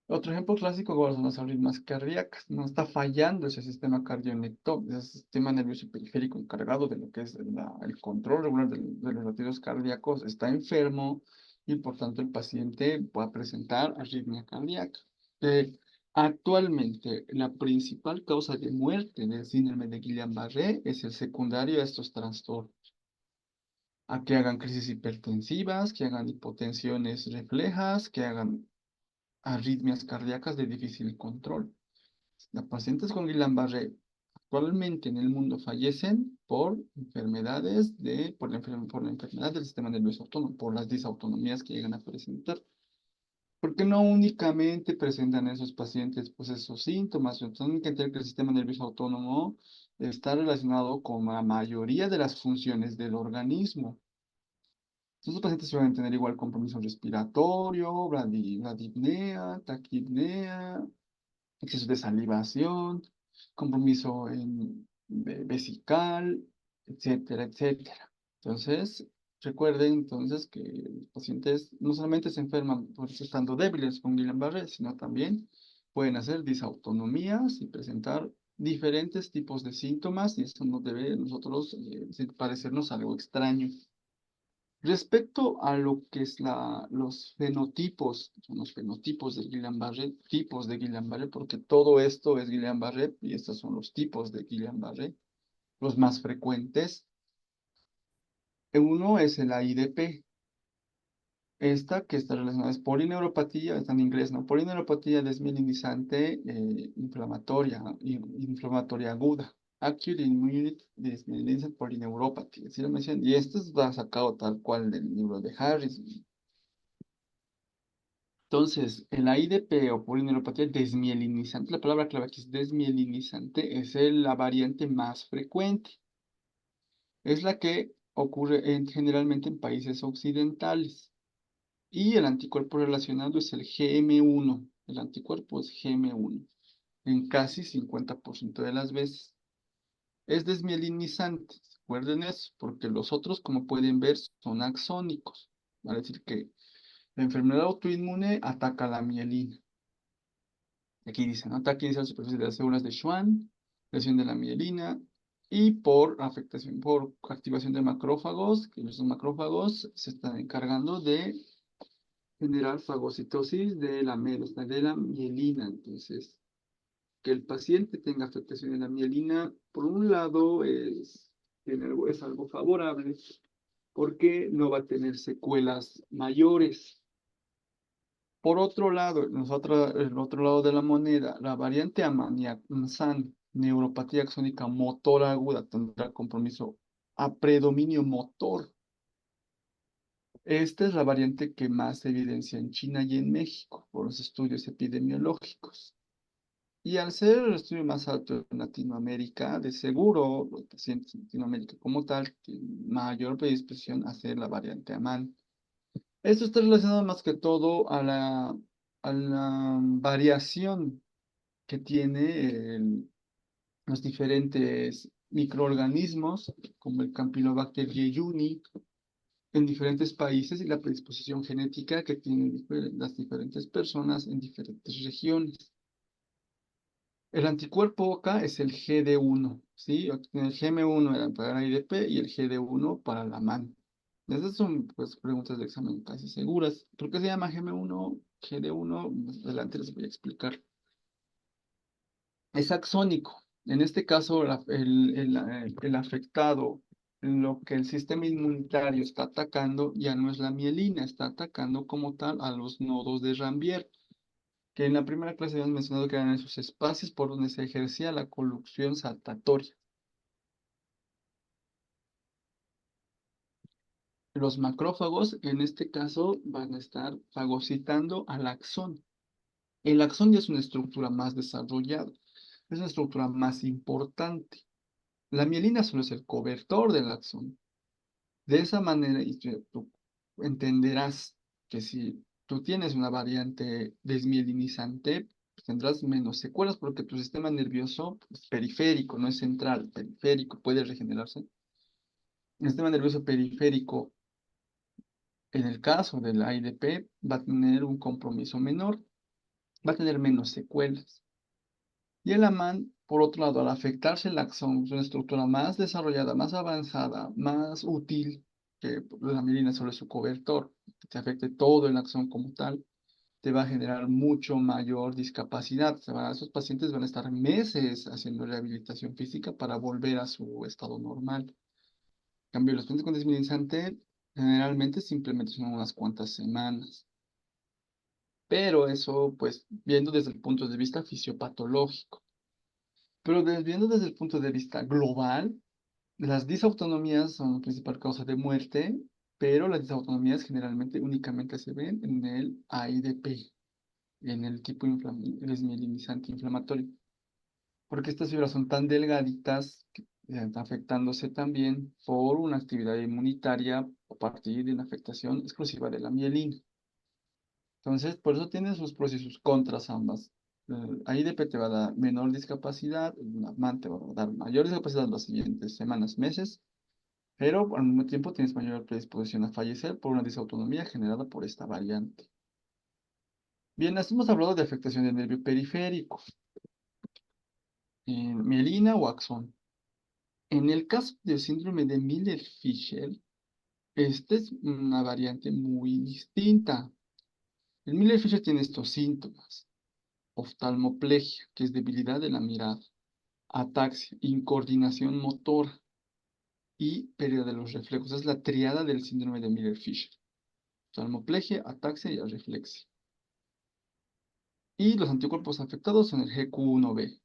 Otro ejemplo clásico igual son las arritmias cardíacas. No está fallando ese sistema cardiolector, ese sistema nervioso periférico encargado de lo que es el control regular de los latidos cardíacos. Está enfermo y por tanto el paciente va presentar arritmia cardíaca. Actualmente, la principal causa de muerte del síndrome de Guillain-Barré es el secundario a estos trastornos. A que hagan crisis hipertensivas, que hagan hipotensiones reflejas, que hagan arritmias cardíacas de difícil control. Los pacientes con Guillain-Barré actualmente en el mundo fallecen por por la enfermedad del sistema nervioso autónomo, por las disautonomías que llegan a presentar. Porque no únicamente presentan esos pacientes pues esos síntomas, tienen que entender que el sistema nervioso autónomo está relacionado con la mayoría de las funciones del organismo. Estos pacientes van a tener igual compromiso respiratorio, bradipnea, taquipnea, exceso de salivación, compromiso vesical, etcétera, etcétera. Entonces, recuerden entonces que los pacientes no solamente se enferman por estando débiles con Guillain-Barré, sino también pueden hacer disautonomías y presentar diferentes tipos de síntomas, y eso no debe a nosotros parecernos algo extraño. Respecto a lo que es los fenotipos, son los fenotipos de Guillain-Barré, tipos de Guillain-Barré, porque todo esto es Guillain-Barré y estos son los tipos de Guillain-Barré, los más frecuentes. Uno es el AIDP, esta que está relacionada es polineuropatía, está en inglés, ¿no? Polineuropatía desmielinizante inflamatoria aguda. Acute Immune Desmielinizant Polyneuropathy, así lo mencionan. Y esto está sacado tal cual del libro de Harris. Entonces, el AIDP o polineuropatía desmielinizante, la palabra clave aquí es desmielinizante, es la variante más frecuente. Es la que ocurre generalmente en países occidentales. Y el anticuerpo relacionado es el GM1. El anticuerpo es GM1 en casi 50% de las veces. Es desmielinizante, recuerden eso, porque los otros, como pueden ver, son axónicos. Es decir, que la enfermedad autoinmune ataca la mielina. Aquí dice, ¿no? Ataque inicial superficial de las células de Schwann, lesión de la mielina, y por afectación, por activación de macrófagos, que los macrófagos se están encargando de generar fagocitosis de la mielina. Entonces, que el paciente tenga afectación de la mielina, por un lado, es algo favorable, porque no va a tener secuelas mayores. Por otro lado, el otro lado de la moneda, la variante AMAN-SAN, neuropatía axónica motor aguda, tendrá compromiso a predominio motor. Esta es la variante que más se evidencia en China y en México por los estudios epidemiológicos. Y al ser el estudio más alto en Latinoamérica, de seguro los pacientes en Latinoamérica como tal tienen mayor predisposición a hacer la variante AMAN. Esto está relacionado más que todo a la variación que tiene los diferentes microorganismos, como el Campylobacter jejuni, en diferentes países y la predisposición genética que tienen las diferentes personas en diferentes regiones. El anticuerpo acá es el GD1, ¿sí? El GM1 era para la IDP y el GD1 para la MAN. Esas son pues, preguntas de examen casi seguras. ¿Por qué se llama GM1, GD1? Más adelante les voy a explicar. Es axónico. En este caso, el afectado, lo que el sistema inmunitario está atacando ya no es la mielina, está atacando como tal a los nodos de Rambier, que en la primera clase habíamos mencionado que eran esos espacios por donde se ejercía la conducción saltatoria. Los macrófagos, en este caso, van a estar fagocitando al axón. El axón ya es una estructura más desarrollada, es una estructura más importante. La mielina solo es el cobertor del axón. De esa manera, tú entenderás que si tú tienes una variante desmielinizante, pues tendrás menos secuelas porque tu sistema nervioso es periférico, no es central, periférico, puede regenerarse. El sistema nervioso periférico, en el caso del AIDP, va a tener un compromiso menor, va a tener menos secuelas. Y el AMAN, por otro lado, al afectarse el axón, es una estructura más desarrollada, más avanzada, más útil, que la mielina solo es su cobertor, que te afecte todo el axón como tal, te va a generar mucho mayor discapacidad. Esos pacientes van a estar meses haciendo rehabilitación física para volver a su estado normal. En cambio, los pacientes con desminimizante generalmente simplemente son unas cuantas semanas. Pero eso, pues, viendo desde el punto de vista fisiopatológico. Pero viendo desde el punto de vista global, las disautonomías son la principal causa de muerte, pero las disautonomías generalmente únicamente se ven en el AIDP, en el tipo desmielinizante inflamatorio, porque estas fibras son tan delgaditas que están afectándose también por una actividad inmunitaria a partir de una afectación exclusiva de la mielina. Entonces, por eso tiene sus pros y sus contras ambas. AIDP te va a dar menor discapacidad, la MAN te va a dar mayor discapacidad las siguientes semanas, meses, pero al mismo tiempo tienes mayor predisposición a fallecer por una disautonomía generada por esta variante. Bien, hemos hablado de afectación del nervio periférico, mielina o axón. En el caso del síndrome de Miller-Fisher, esta es una variante muy distinta. El Miller-Fisher tiene estos síntomas: oftalmoplegia, que es debilidad de la mirada, ataxia, incoordinación motora y pérdida de los reflejos. Es la triada del síndrome de Miller-Fisher: oftalmoplegia, ataxia y areflexia. Y los anticuerpos afectados son el GQ1B.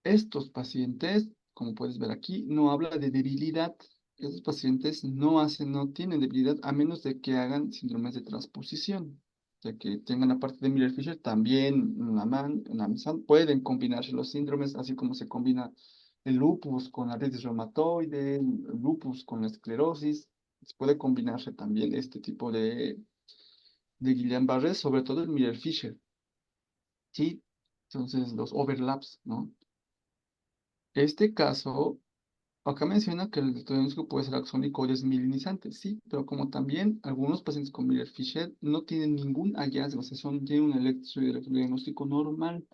Estos pacientes, como puedes ver aquí, no habla de debilidad. Estos pacientes no tienen debilidad a menos de que hagan síndromes de transposición. Ya que tengan la parte de Miller-Fisher, también la MAN, la MSAN, pueden combinarse los síndromes, así como se combina el lupus con la artritis reumatoide, el lupus con la esclerosis. Puede combinarse también este tipo de Guillain-Barré, sobre todo el Miller-Fisher. Sí, entonces los overlaps, ¿no? Este caso Acá menciona que el diagnóstico puede ser axónico o desmielinizante, sí, pero como también algunos pacientes con Miller-Fisher no tienen ningún hallazgo, o sea, tienen un electrodiagnóstico normal.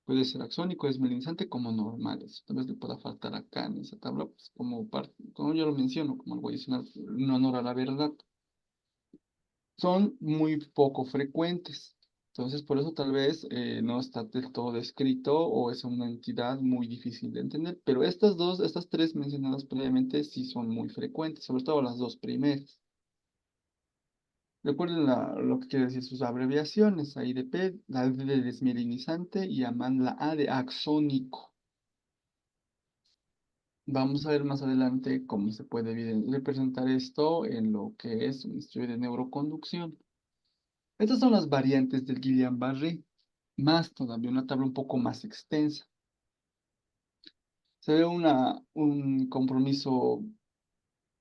Puede ser axónico, desmielinizante como normales. Tal vez le pueda faltar acá en esa tabla, pues como parte, como yo lo menciono, como algo adicional, no honor a la verdad. Son muy poco frecuentes. Entonces, por eso tal vez no está del todo descrito o es una entidad muy difícil de entender. Pero estas tres mencionadas previamente sí son muy frecuentes, sobre todo las dos primeras. Recuerden lo que quiere decir sus abreviaciones, AIDP, la D de desmielinizante y AMAN la A de axónico. Vamos a ver más adelante cómo se puede representar esto en lo que es un estudio de neuroconducción. Estas son las variantes del Guillain-Barré, más todavía una tabla un poco más extensa. Se ve un compromiso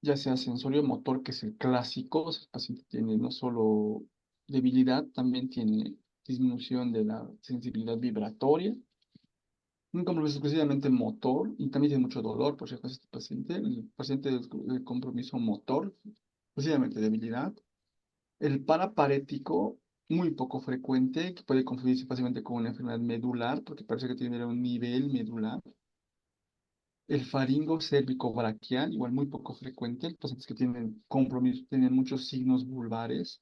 ya sea sensorio-motor, que es el clásico, o sea, el paciente tiene no solo debilidad, también tiene disminución de la sensibilidad vibratoria. Un compromiso exclusivamente motor y también tiene mucho dolor, por si acaso este paciente. El paciente de compromiso motor, exclusivamente debilidad. El paraparético, muy poco frecuente, que puede confundirse fácilmente con una enfermedad medular, porque parece que tiene un nivel medular. El faringo cérvico braquial, igual muy poco frecuente. Los pacientes que tienen compromiso, tienen muchos signos vulvares.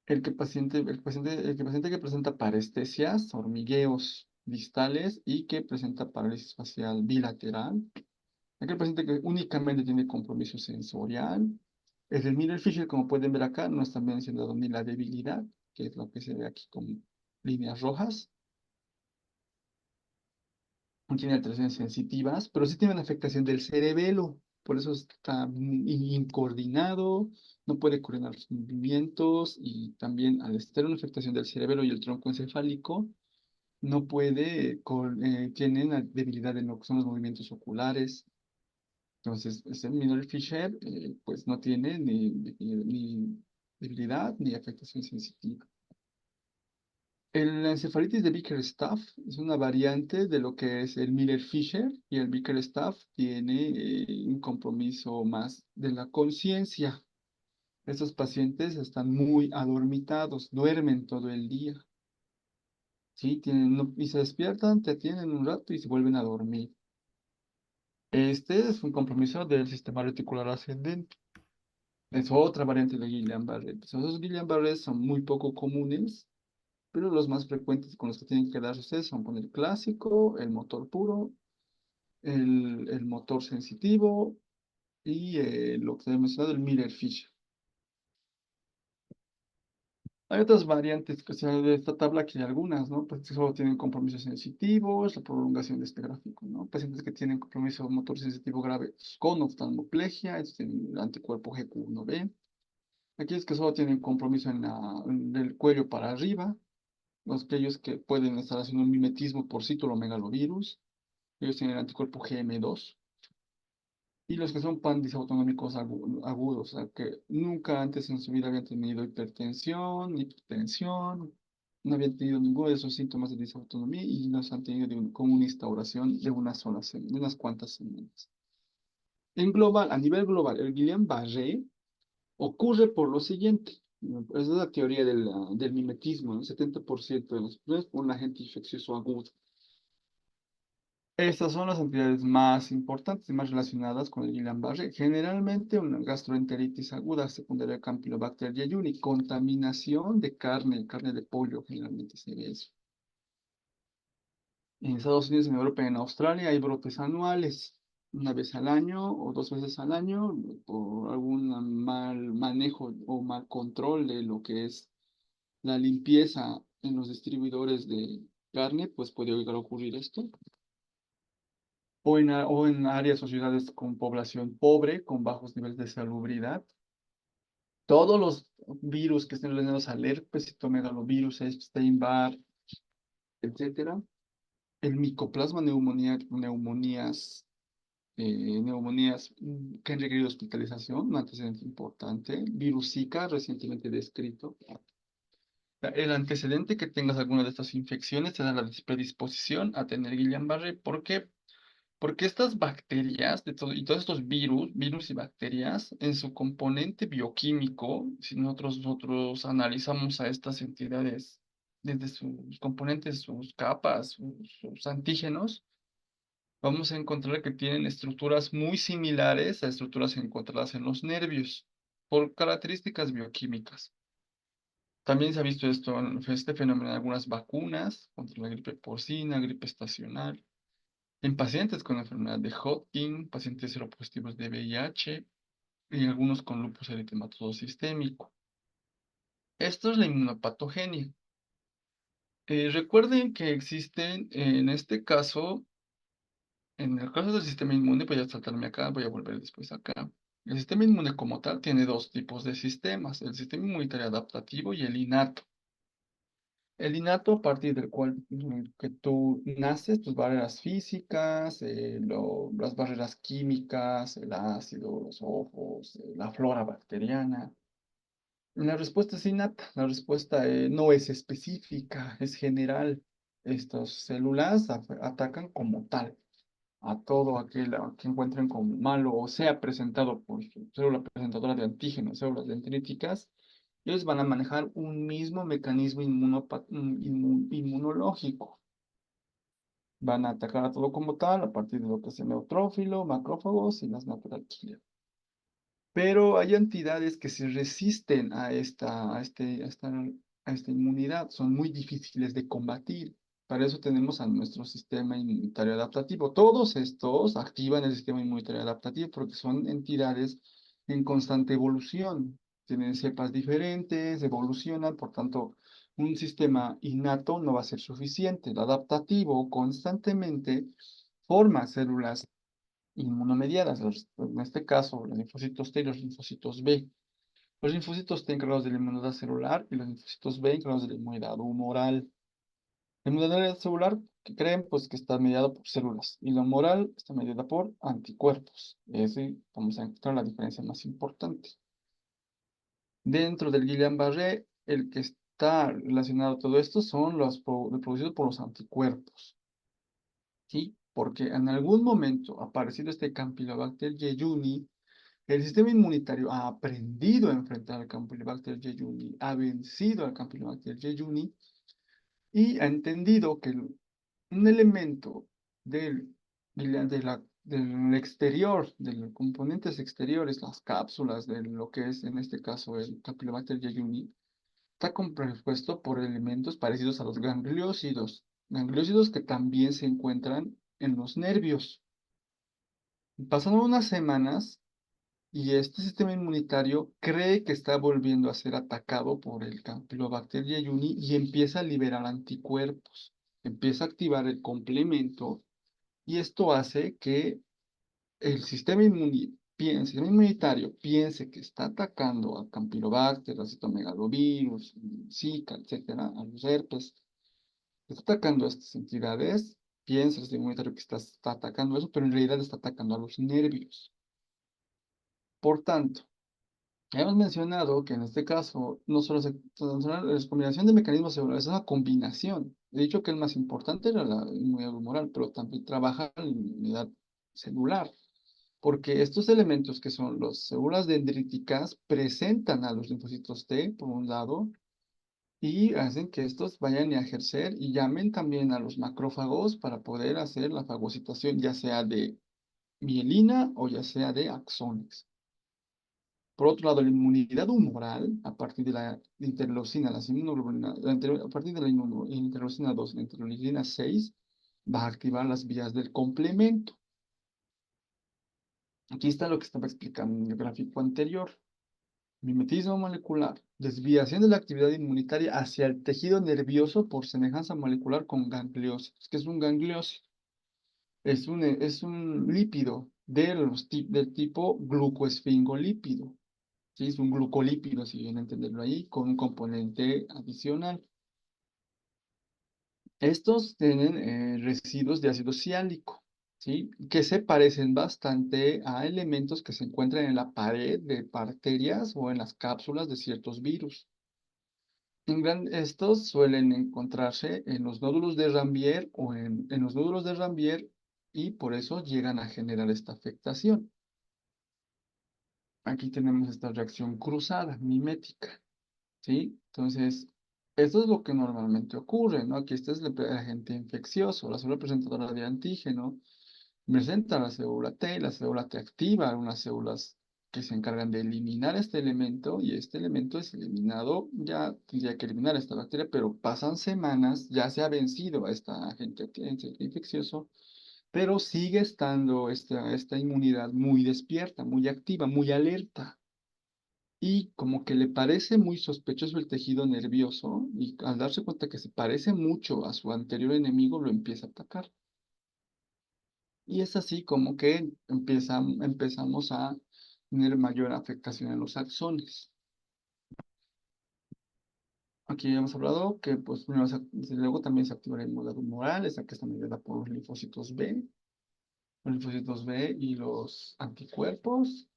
El paciente que presenta parestesias, hormigueos distales y que presenta parálisis facial bilateral. Aquel paciente que únicamente tiene compromiso sensorial. Es el Miller-Fisher, como pueden ver acá, no está mencionado ni la debilidad, que es lo que se ve aquí con líneas rojas. No tiene alteraciones sensitivas, pero sí tiene una afectación del cerebelo. Por eso está incoordinado, no puede coordinar los movimientos y también al estar una afectación del cerebelo y el tronco encefálico, no puede, tiene una debilidad en lo que son los movimientos oculares. Entonces, este Miller-Fisher pues no tiene ni debilidad ni afectación sensitiva. La encefalitis de Bickerstaff es una variante de lo que es el Miller-Fisher y el Bickerstaff tiene un compromiso más de la conciencia. Estos pacientes están muy adormitados, duermen todo el día, ¿sí? Y se despiertan, te atienden un rato y se vuelven a dormir. Este es un compromiso del sistema reticular ascendente. Es otra variante de Guillain-Barré. Pues esos Guillain-Barré son muy poco comunes, pero los más frecuentes con los que tienen que quedarse ustedes son con el clásico, el motor puro, el motor sensitivo y lo que he mencionado, el Miller-Fisher. Hay otras variantes que sea de esta tabla, que hay algunas, ¿no? Pues que solo tienen compromisos sensitivos, la prolongación de este gráfico, ¿no? Pacientes que tienen compromiso motor sensitivo grave con oftalmoplegia, estos tienen el anticuerpo GQ1B. Aquellos que solo tienen compromiso en el cuello para arriba, aquellos que pueden estar haciendo un mimetismo por citomegalovirus, ellos tienen el anticuerpo GM2. Y los que son pandisautonómicos agudos, o sea, que nunca antes en su vida habían tenido hipertensión, hipertensión, no habían tenido ninguno de esos síntomas de disautonomía y los han tenido con una instauración de una sola semana, de unas cuantas semanas. En global, a nivel global, el Guillain-Barré ocurre por lo siguiente. Esa es la teoría del mimetismo, ¿no? 70% de los problemas por un agente infeccioso agudo. Estas son las entidades más importantes y más relacionadas con el Guillain-Barré. Generalmente una gastroenteritis aguda secundaria a Campylobacter jejuni, contaminación de carne de pollo, generalmente se ve eso. En Estados Unidos, en Europa y en Australia hay brotes anuales, una vez al año o dos veces al año, por algún mal manejo o mal control de lo que es la limpieza en los distribuidores de carne, pues puede llegar a ocurrir esto. O en áreas o ciudades con población pobre, con bajos niveles de salubridad. Todos los virus que estén relacionados al herpes, citomegalovirus, Epstein-Barr, etcétera. El micoplasma neumonías que han requerido hospitalización, un antecedente importante. Virus Zika, recientemente descrito. El antecedente que tengas alguna de estas infecciones te da la predisposición a tener Guillain-Barré. ¿Por qué? Porque estas bacterias y todos estos virus y bacterias, en su componente bioquímico, si nosotros analizamos a estas entidades desde sus componentes, sus capas, sus antígenos, vamos a encontrar que tienen estructuras muy similares a estructuras encontradas en los nervios, por características bioquímicas. También se ha visto este fenómeno en algunas vacunas contra la gripe porcina, gripe estacional, en pacientes con enfermedad de Hodgkin, pacientes seropositivos de VIH y algunos con lupus eritematoso sistémico. Esto es la inmunopatogenia. Recuerden que existen, en el caso del sistema inmune, voy a saltarme acá, voy a volver después acá. El sistema inmune como tal tiene dos tipos de sistemas, el sistema inmunitario adaptativo y el innato. El innato, a partir del cual que tú naces, tus barreras físicas, las barreras químicas, el ácido, los ojos, la flora bacteriana. La respuesta es innata, la respuesta no es específica, es general. Estas células atacan como tal a todo aquel que encuentren como malo o sea presentado por su célula presentadora de antígenos, células dendríticas, ellos van a manejar un mismo mecanismo inmunológico. Van a atacar a todo como tal a partir de lo que es el neutrófilo, macrófagos y las natural killer. Pero hay entidades que se resisten a esta inmunidad, son muy difíciles de combatir. Para eso tenemos a nuestro sistema inmunitario adaptativo. Todos estos activan el sistema inmunitario adaptativo porque son entidades en constante evolución. Tienen cepas diferentes, evolucionan, por tanto, un sistema innato no va a ser suficiente. El adaptativo constantemente forma células inmunomediadas, en este caso los linfocitos T y los linfocitos B. Los linfocitos T encargados de la inmunidad celular y los linfocitos B encargados de la inmunidad humoral. La inmunidad celular, que creen, pues que está mediada por células y la humoral está mediada por anticuerpos. Ese vamos a encontrar la diferencia más importante. Dentro del Guillain-Barré, el que está relacionado a todo esto son los producidos por los anticuerpos. ¿Sí? Porque en algún momento ha aparecido este Campylobacter jejuni. El sistema inmunitario ha aprendido a enfrentar al Campylobacter jejuni, ha vencido al Campylobacter jejuni y ha entendido que un elemento del exterior, de los componentes exteriores, las cápsulas de lo que es en este caso el Campylobacter jejuni, está compuesto por elementos parecidos a los gangliósidos que también se encuentran en los nervios. Pasaron unas semanas y este sistema inmunitario cree que está volviendo a ser atacado por el Campylobacter jejuni y empieza a liberar anticuerpos, empieza a activar el complemento y esto hace que el sistema inmunitario piense que está atacando a Campylobacter, a citomegalovirus, Zika, etcétera, a los herpes, está atacando a estas entidades, piensa el sistema inmunitario que está atacando eso, pero en realidad está atacando a los nervios. Por tanto, hemos mencionado que en este caso no solo la combinación de mecanismos celulares, es una combinación. He dicho que el más importante era la inmunidad humoral, pero también trabaja la inmunidad celular, porque estos elementos que son las células dendríticas presentan a los linfocitos T, por un lado, y hacen que estos vayan a ejercer y llamen también a los macrófagos para poder hacer la fagocitación, ya sea de mielina o ya sea de axones. Por otro lado, la inmunidad humoral, a partir de la interleucina, las inmunoglobulinas, a partir de la interleucina 2 y la interleucina 6, va a activar las vías del complemento. Aquí está lo que estaba explicando en el gráfico anterior. Mimetismo molecular, desviación de la actividad inmunitaria hacia el tejido nervioso por semejanza molecular con gangliosidos. ¿Qué es un gangliósido? Es un lípido del tipo glucoesfingolípido. ¿Sí? Es un glucolípido, si bien entenderlo ahí, con un componente adicional. Estos tienen residuos de ácido ciálico, ¿sí? Que se parecen bastante a elementos que se encuentran en la pared de bacterias o en las cápsulas de ciertos virus. Estos suelen encontrarse en los nódulos de Rambier o en los nódulos de Rambier y por eso llegan a generar esta afectación. Aquí tenemos esta reacción cruzada, mimética, ¿sí? Entonces, esto es lo que normalmente ocurre, ¿no? Aquí este es el agente infeccioso, la célula presentadora de antígeno, presenta la célula T activa unas células que se encargan de eliminar este elemento y este elemento es eliminado, ya tendría que eliminar esta bacteria, pero pasan semanas, ya se ha vencido a esta agente infeccioso, pero sigue estando esta inmunidad muy despierta, muy activa, muy alerta. Y como que le parece muy sospechoso el tejido nervioso y al darse cuenta que se parece mucho a su anterior enemigo, lo empieza a atacar. Y es así como que empezamos a tener mayor afectación en los axones. Aquí hemos hablado que pues, luego también se activa la inmunidad humoral, esa que está mediada por los linfocitos B y los anticuerpos,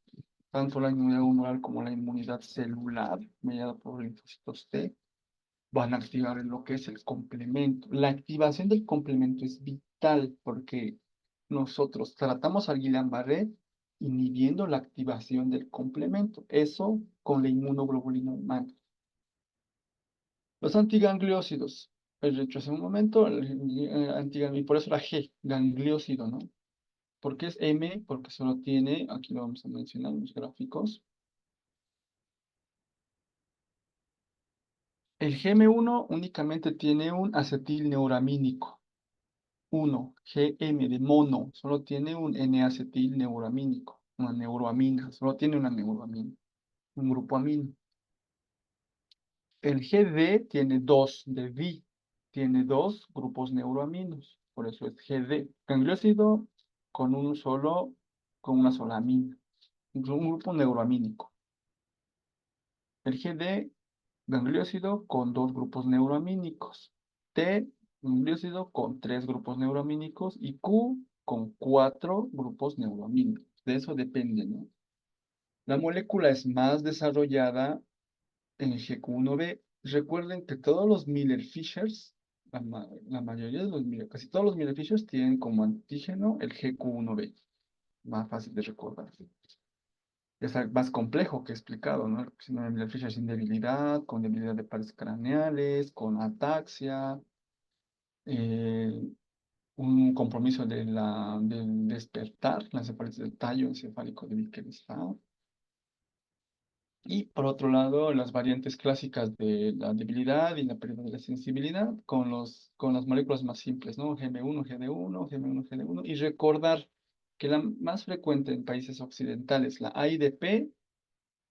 tanto la inmunidad humoral como la inmunidad celular, mediada por los linfocitos T, van a activar en lo que es el complemento. La activación del complemento es vital porque nosotros tratamos al Guillain-Barré inhibiendo la activación del complemento. Eso con la inmunoglobulina humana. Los antigangliósidos. El hecho hace un momento, y por eso la G, gangliósido, ¿no? ¿Por qué es M? Porque solo tiene, aquí lo vamos a mencionar en los gráficos, el GM1 únicamente tiene un acetilneuramínico. 1, GM de mono, solo tiene un N-acetilneuramínico, una neuroamina, solo tiene una neuroamina, un grupo amino. El GD tiene dos de V, tiene dos grupos neuroaminos, por eso es GD. Gangliósido con una sola amina, un grupo neuroamínico. El GD, gangliósido con dos grupos neuroamínicos. T, gangliósido con tres grupos neuroamínicos. Y Q con cuatro grupos neuroamínicos. De eso depende, ¿no? La molécula es más desarrollada en el GQ1B. Recuerden que todos los Miller-Fishers, la mayoría de los casi todos los Miller-Fishers tienen como antígeno el GQ1B. Más fácil de recordar. Es más complejo que explicado, ¿no? Si no, el Fisher sin debilidad, con debilidad de pares craneales, con ataxia, eh, un compromiso del despertar, la encefalitis del tallo encefálico de Bickel-Stahl. Y por otro lado, las variantes clásicas de la debilidad y la pérdida de la sensibilidad con las moléculas más simples, ¿no? GM1, GD1, GM1, GD1. Y recordar que la más frecuente en países occidentales, la AIDP,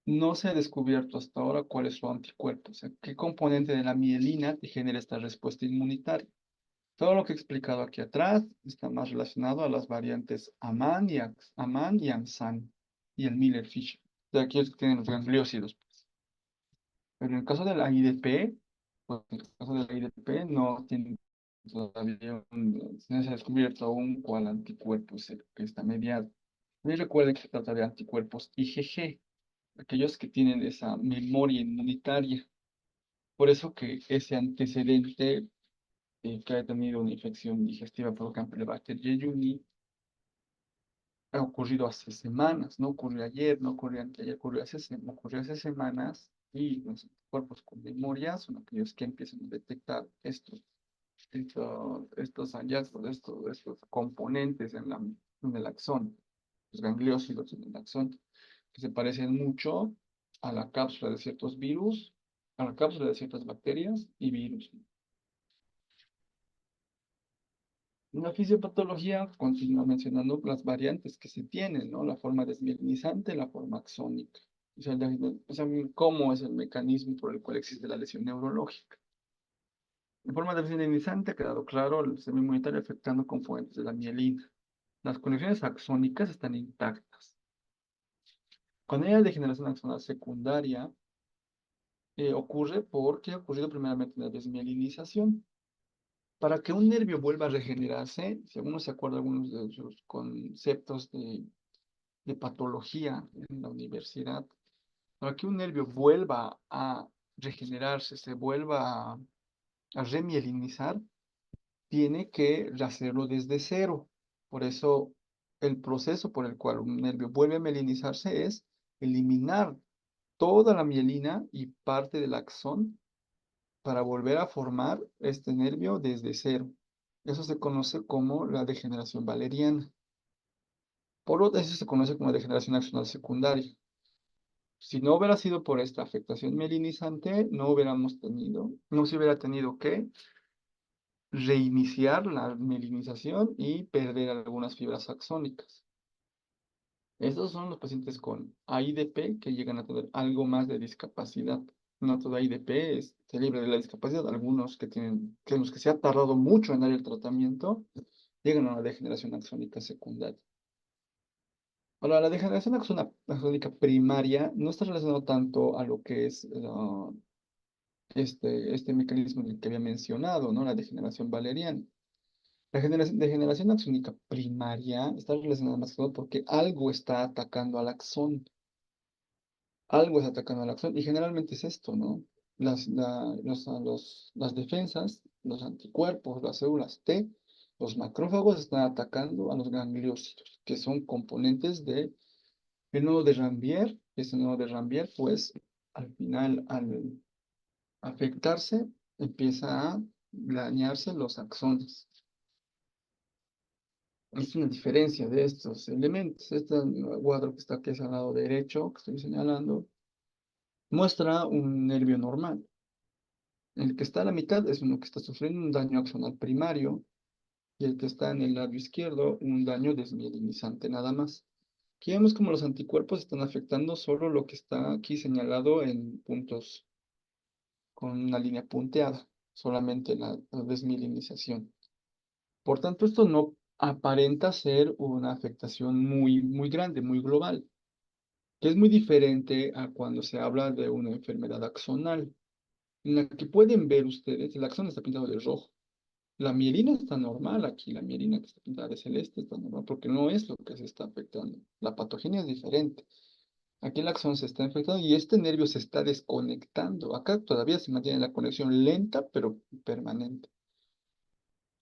no se ha descubierto hasta ahora cuál es su anticuerpo, o sea, qué componente de la mielina te genera esta respuesta inmunitaria. Todo lo que he explicado aquí atrás está más relacionado a las variantes Aman y Amsan y el Miller-Fisher. De aquí es que tienen los gangliósidos, pues. Pero en el caso de la IDP, pues en el caso de la IDP no tiene todavía no se ha descubierto aún cuál anticuerpo es el que está mediado. Y recuerden que se trata de anticuerpos IgG, aquellos que tienen esa memoria inmunitaria. Por eso que ese antecedente que ha tenido una infección digestiva por Campylobacter jejuni ha ocurrido hace semanas, no ocurrió ayer, no ocurrió anteayer, ocurrió hace semanas y los cuerpos con memoria son aquellos que empiezan a detectar estos hallazgos, estos componentes en el axón, los gangliósidos en el axón, que se parecen mucho a la cápsula de ciertos virus, a la cápsula de ciertas bacterias y virus. En la fisiopatología continúa mencionando las variantes que se tienen, ¿no? La forma desmielinizante, la forma axónica. O sea, cómo es el mecanismo por el cual existe la lesión neurológica. En forma desmielinizante ha quedado claro el sistema inmunitario afectando componentes de la mielina. Las conexiones axónicas están intactas. Cuando hay degeneración axonal secundaria, ocurre porque ha ocurrido primeramente la desmielinización. Para que un nervio vuelva a regenerarse, si uno se acuerda de algunos de los conceptos de patología en la universidad, para que un nervio vuelva a regenerarse, se vuelva a remielinizar, tiene que hacerlo desde cero. Por eso, el proceso por el cual un nervio vuelve a mielinizarse es eliminar toda la mielina y parte del axón para volver a formar este nervio desde cero. Eso se conoce como la degeneración valeriana. Eso se conoce como degeneración axonal secundaria. Si no hubiera sido por esta afectación mielinizante, no se hubiera tenido que reiniciar la mielinización y perder algunas fibras axónicas. Estos son los pacientes con AIDP que llegan a tener algo más de discapacidad. No todo AIDP se libre de la discapacidad. Algunos que los que se ha tardado mucho en dar el tratamiento, llegan a una degeneración axónica secundaria. Ahora, la degeneración axónica primaria no está relacionado tanto a lo que es este mecanismo del que había mencionado, ¿no? La degeneración valeriana. La degeneración axónica primaria está relacionada más que todo porque algo está atacando al axón. Algo está atacando al axón y generalmente es esto, ¿no? Las defensas, los anticuerpos, las células T, los macrófagos están atacando a los gangliósitos, que son componentes de el nodo de Rambier. Ese nodo de Rambier, pues, al final, al afectarse, empieza a dañarse los axones. Es una diferencia de estos elementos. Este cuadro que está aquí al lado derecho, que estoy señalando, muestra un nervio normal. El que está a la mitad es uno que está sufriendo un daño axonal primario y el que está en el lado izquierdo un daño desmielinizante nada más. Aquí vemos como los anticuerpos están afectando solo lo que está aquí señalado en puntos con una línea punteada, solamente la desmielinización. Por tanto, esto no aparenta ser una afectación muy grande, muy global, que es muy diferente a cuando se habla de una enfermedad axonal, en la que pueden ver ustedes, el axón está pintado de rojo. La mielina está normal aquí, la mielina que está pintada de celeste está normal, porque no es lo que se está afectando. La patogenia es diferente. Aquí el axón se está infectando y este nervio se está desconectando. Acá todavía se mantiene la conexión lenta, pero permanente.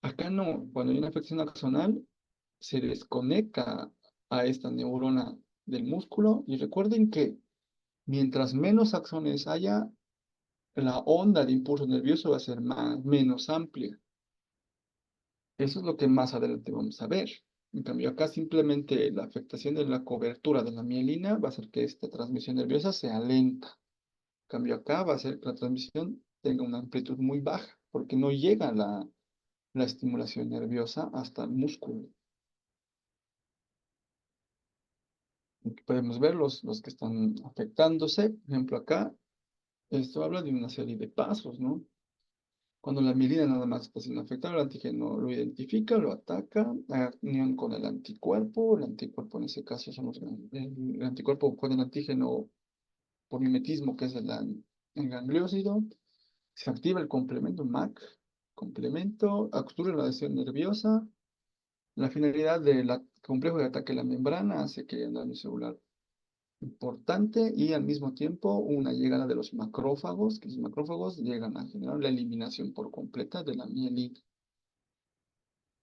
Acá no, cuando hay una afección axonal, se desconecta a esta neurona del músculo y recuerden que mientras menos axones haya, la onda de impulso nervioso va a ser menos amplia. Eso es lo que más adelante vamos a ver. En cambio, acá simplemente la afectación de la cobertura de la mielina va a hacer que esta transmisión nerviosa sea lenta. En cambio, acá va a hacer que la transmisión tenga una amplitud muy baja, porque no llega la estimulación nerviosa hasta el músculo. Aquí podemos ver los que están afectándose. Por ejemplo, acá, esto habla de una serie de pasos, ¿no? Cuando la mielina nada más está siendo afectada, el antígeno lo identifica, lo ataca, a unión con el anticuerpo en ese caso son el anticuerpo con el antígeno por mimetismo, que es el gangliósido, se activa el complemento MAC, complemento, ocurre la adhesión nerviosa, la finalidad del complejo de ataque a la membrana hace que haya un daño celular importante y al mismo tiempo una llegada de los macrófagos, que los macrófagos llegan a generar la eliminación por completa de la mielina.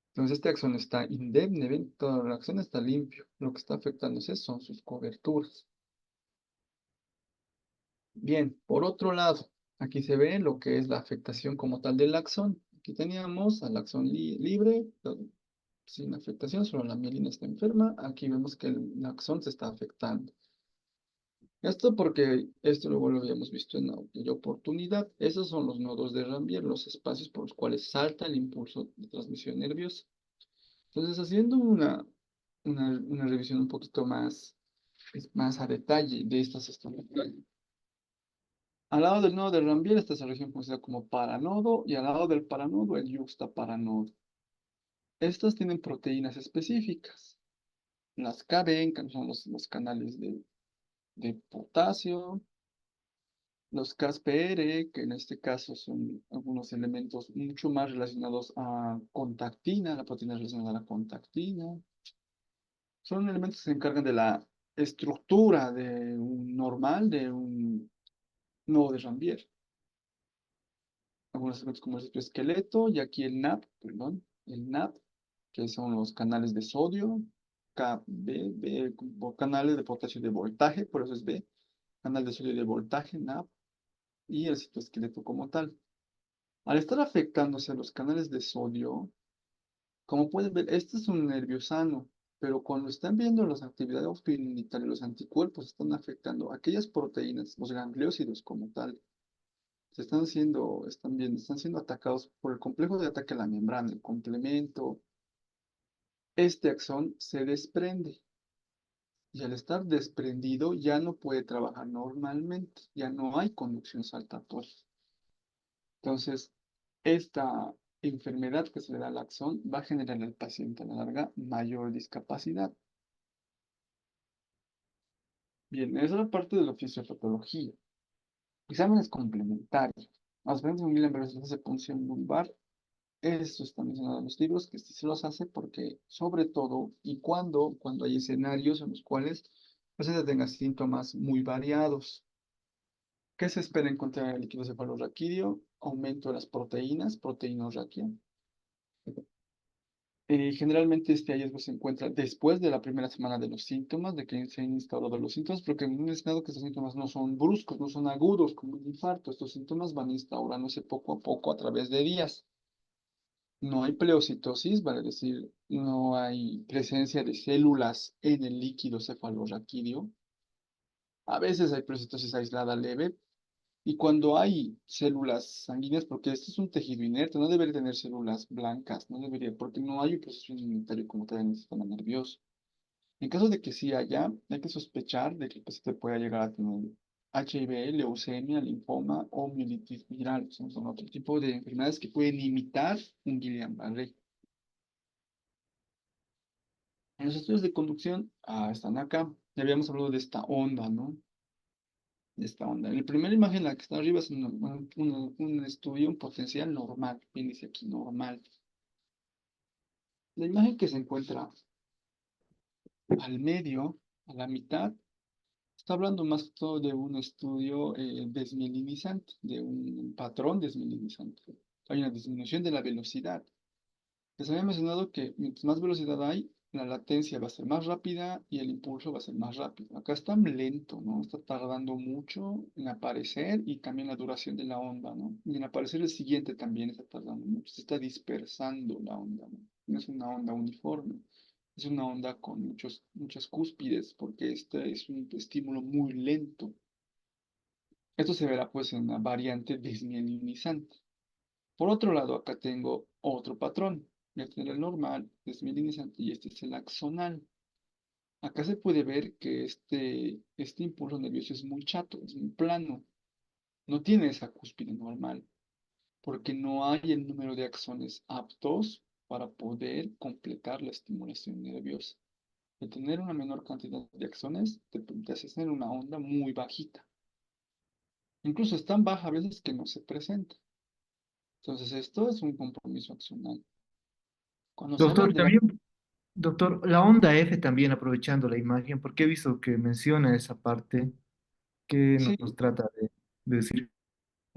Entonces este axón está indemne, ¿ven? Toda la axón está limpio. Lo que está afectándose son sus coberturas. Bien, por otro lado, aquí se ve lo que es la afectación como tal del axón. Aquí teníamos al axón libre, sin afectación, solo la mielina está enferma. Aquí vemos que el axón se está afectando. Esto porque esto luego lo habíamos visto en aquella oportunidad. Esos son los nodos de Rambier, los espacios por los cuales salta el impulso de transmisión nerviosa. Entonces, haciendo una revisión un poquito más a detalle de estas estructuras. Al lado del nodo de Rambier está esa región conocida como paranodo y al lado del paranodo el yuxtaparanodo. Estas tienen proteínas específicas. Las KB, que son los canales de potasio, los CASPR, que en este caso son algunos elementos mucho más relacionados a contactina, la proteína relacionada a la contactina. Son elementos que se encargan de la estructura de un normal, de un nodo de Rambier. Algunos elementos como el esqueleto y aquí el NAP, perdón, el NAP, que son los canales de sodio, KB, o canales de potasio de voltaje, por eso es B, canal de sodio de voltaje, NAP, y el citoesqueleto como tal. Al estar afectándose a los canales de sodio, como pueden ver, este es un nervio sano, pero cuando están viendo las actividades autoinmunitarias, los anticuerpos están afectando aquellas proteínas, los gangliósidos como tal, están siendo atacados por el complejo de ataque a la membrana, el complemento. Este axón se desprende y al estar desprendido ya no puede trabajar normalmente, ya no hay conducción saltatoria. Entonces, esta enfermedad que se le da al axón va a generar al paciente a la larga mayor discapacidad. Bien, esa es la parte de la fisiopatología. Exámenes complementarios. Las veces un Guillain-Barré se hace punción lumbar. Esto está mencionado en los libros, que sí se los hace porque, sobre todo, y cuando hay escenarios en los cuales el paciente tenga síntomas muy variados. ¿Qué se espera encontrar en el líquido cefalorraquídeo? Aumento de las proteínas, proteinorraquia. Generalmente este hallazgo se encuentra después de la primera semana de los síntomas, de que se han instaurado los síntomas, porque hemos mencionado que estos síntomas no son bruscos, no son agudos como un infarto. Estos síntomas van instaurándose poco a poco a través de días. No hay pleocitosis, vale decir, no hay presencia de células en el líquido cefalorraquídeo. A veces hay pleocitosis aislada leve, y cuando hay células sanguíneas, porque este es un tejido inerte, no debería tener células blancas, no debería, porque no hay un proceso inmunitario como tal en el sistema nervioso. En caso de que sí haya, hay que sospechar de que el paciente pueda llegar a tener HIV, leucemia, linfoma o mielitis viral. Son otro tipo de enfermedades que pueden imitar un Guillain-Barré. En los estudios de conducción, están acá. Ya habíamos hablado de esta onda, ¿no? De esta onda. En la primera imagen, la que está arriba, es un estudio, un potencial normal. Bien, dice aquí normal. La imagen que se encuentra al medio, a la mitad, está hablando más que todo de un estudio desmielinizante, de un patrón desmielinizante. Hay una disminución de la velocidad. Les había mencionado que mientras más velocidad hay, la latencia va a ser más rápida y el impulso va a ser más rápido. Acá está lento, ¿no? Está tardando mucho en aparecer y también la duración de la onda, ¿no? Y en aparecer el siguiente también está tardando mucho. Se está dispersando la onda, ¿no? No es una onda uniforme. Es una onda con muchas cúspides porque este es un estímulo muy lento. Esto se verá pues en la variante desmielinizante. Por otro lado, acá tengo otro patrón. Este es el normal, desmielinizante, y este es el axonal. Acá se puede ver que este impulso nervioso es muy chato, es muy plano. No tiene esa cúspide normal, porque no hay el número de axones aptos para poder completar la estimulación nerviosa. De tener una menor cantidad de axones, te hace tener una onda muy bajita. Incluso es tan baja a veces que no se presenta. Entonces, esto es un compromiso axonal. Cuando se habla Doctor, de la... también, doctor, la onda F también aprovechando la imagen, porque he visto que menciona esa parte que Sí, nos trata de decir.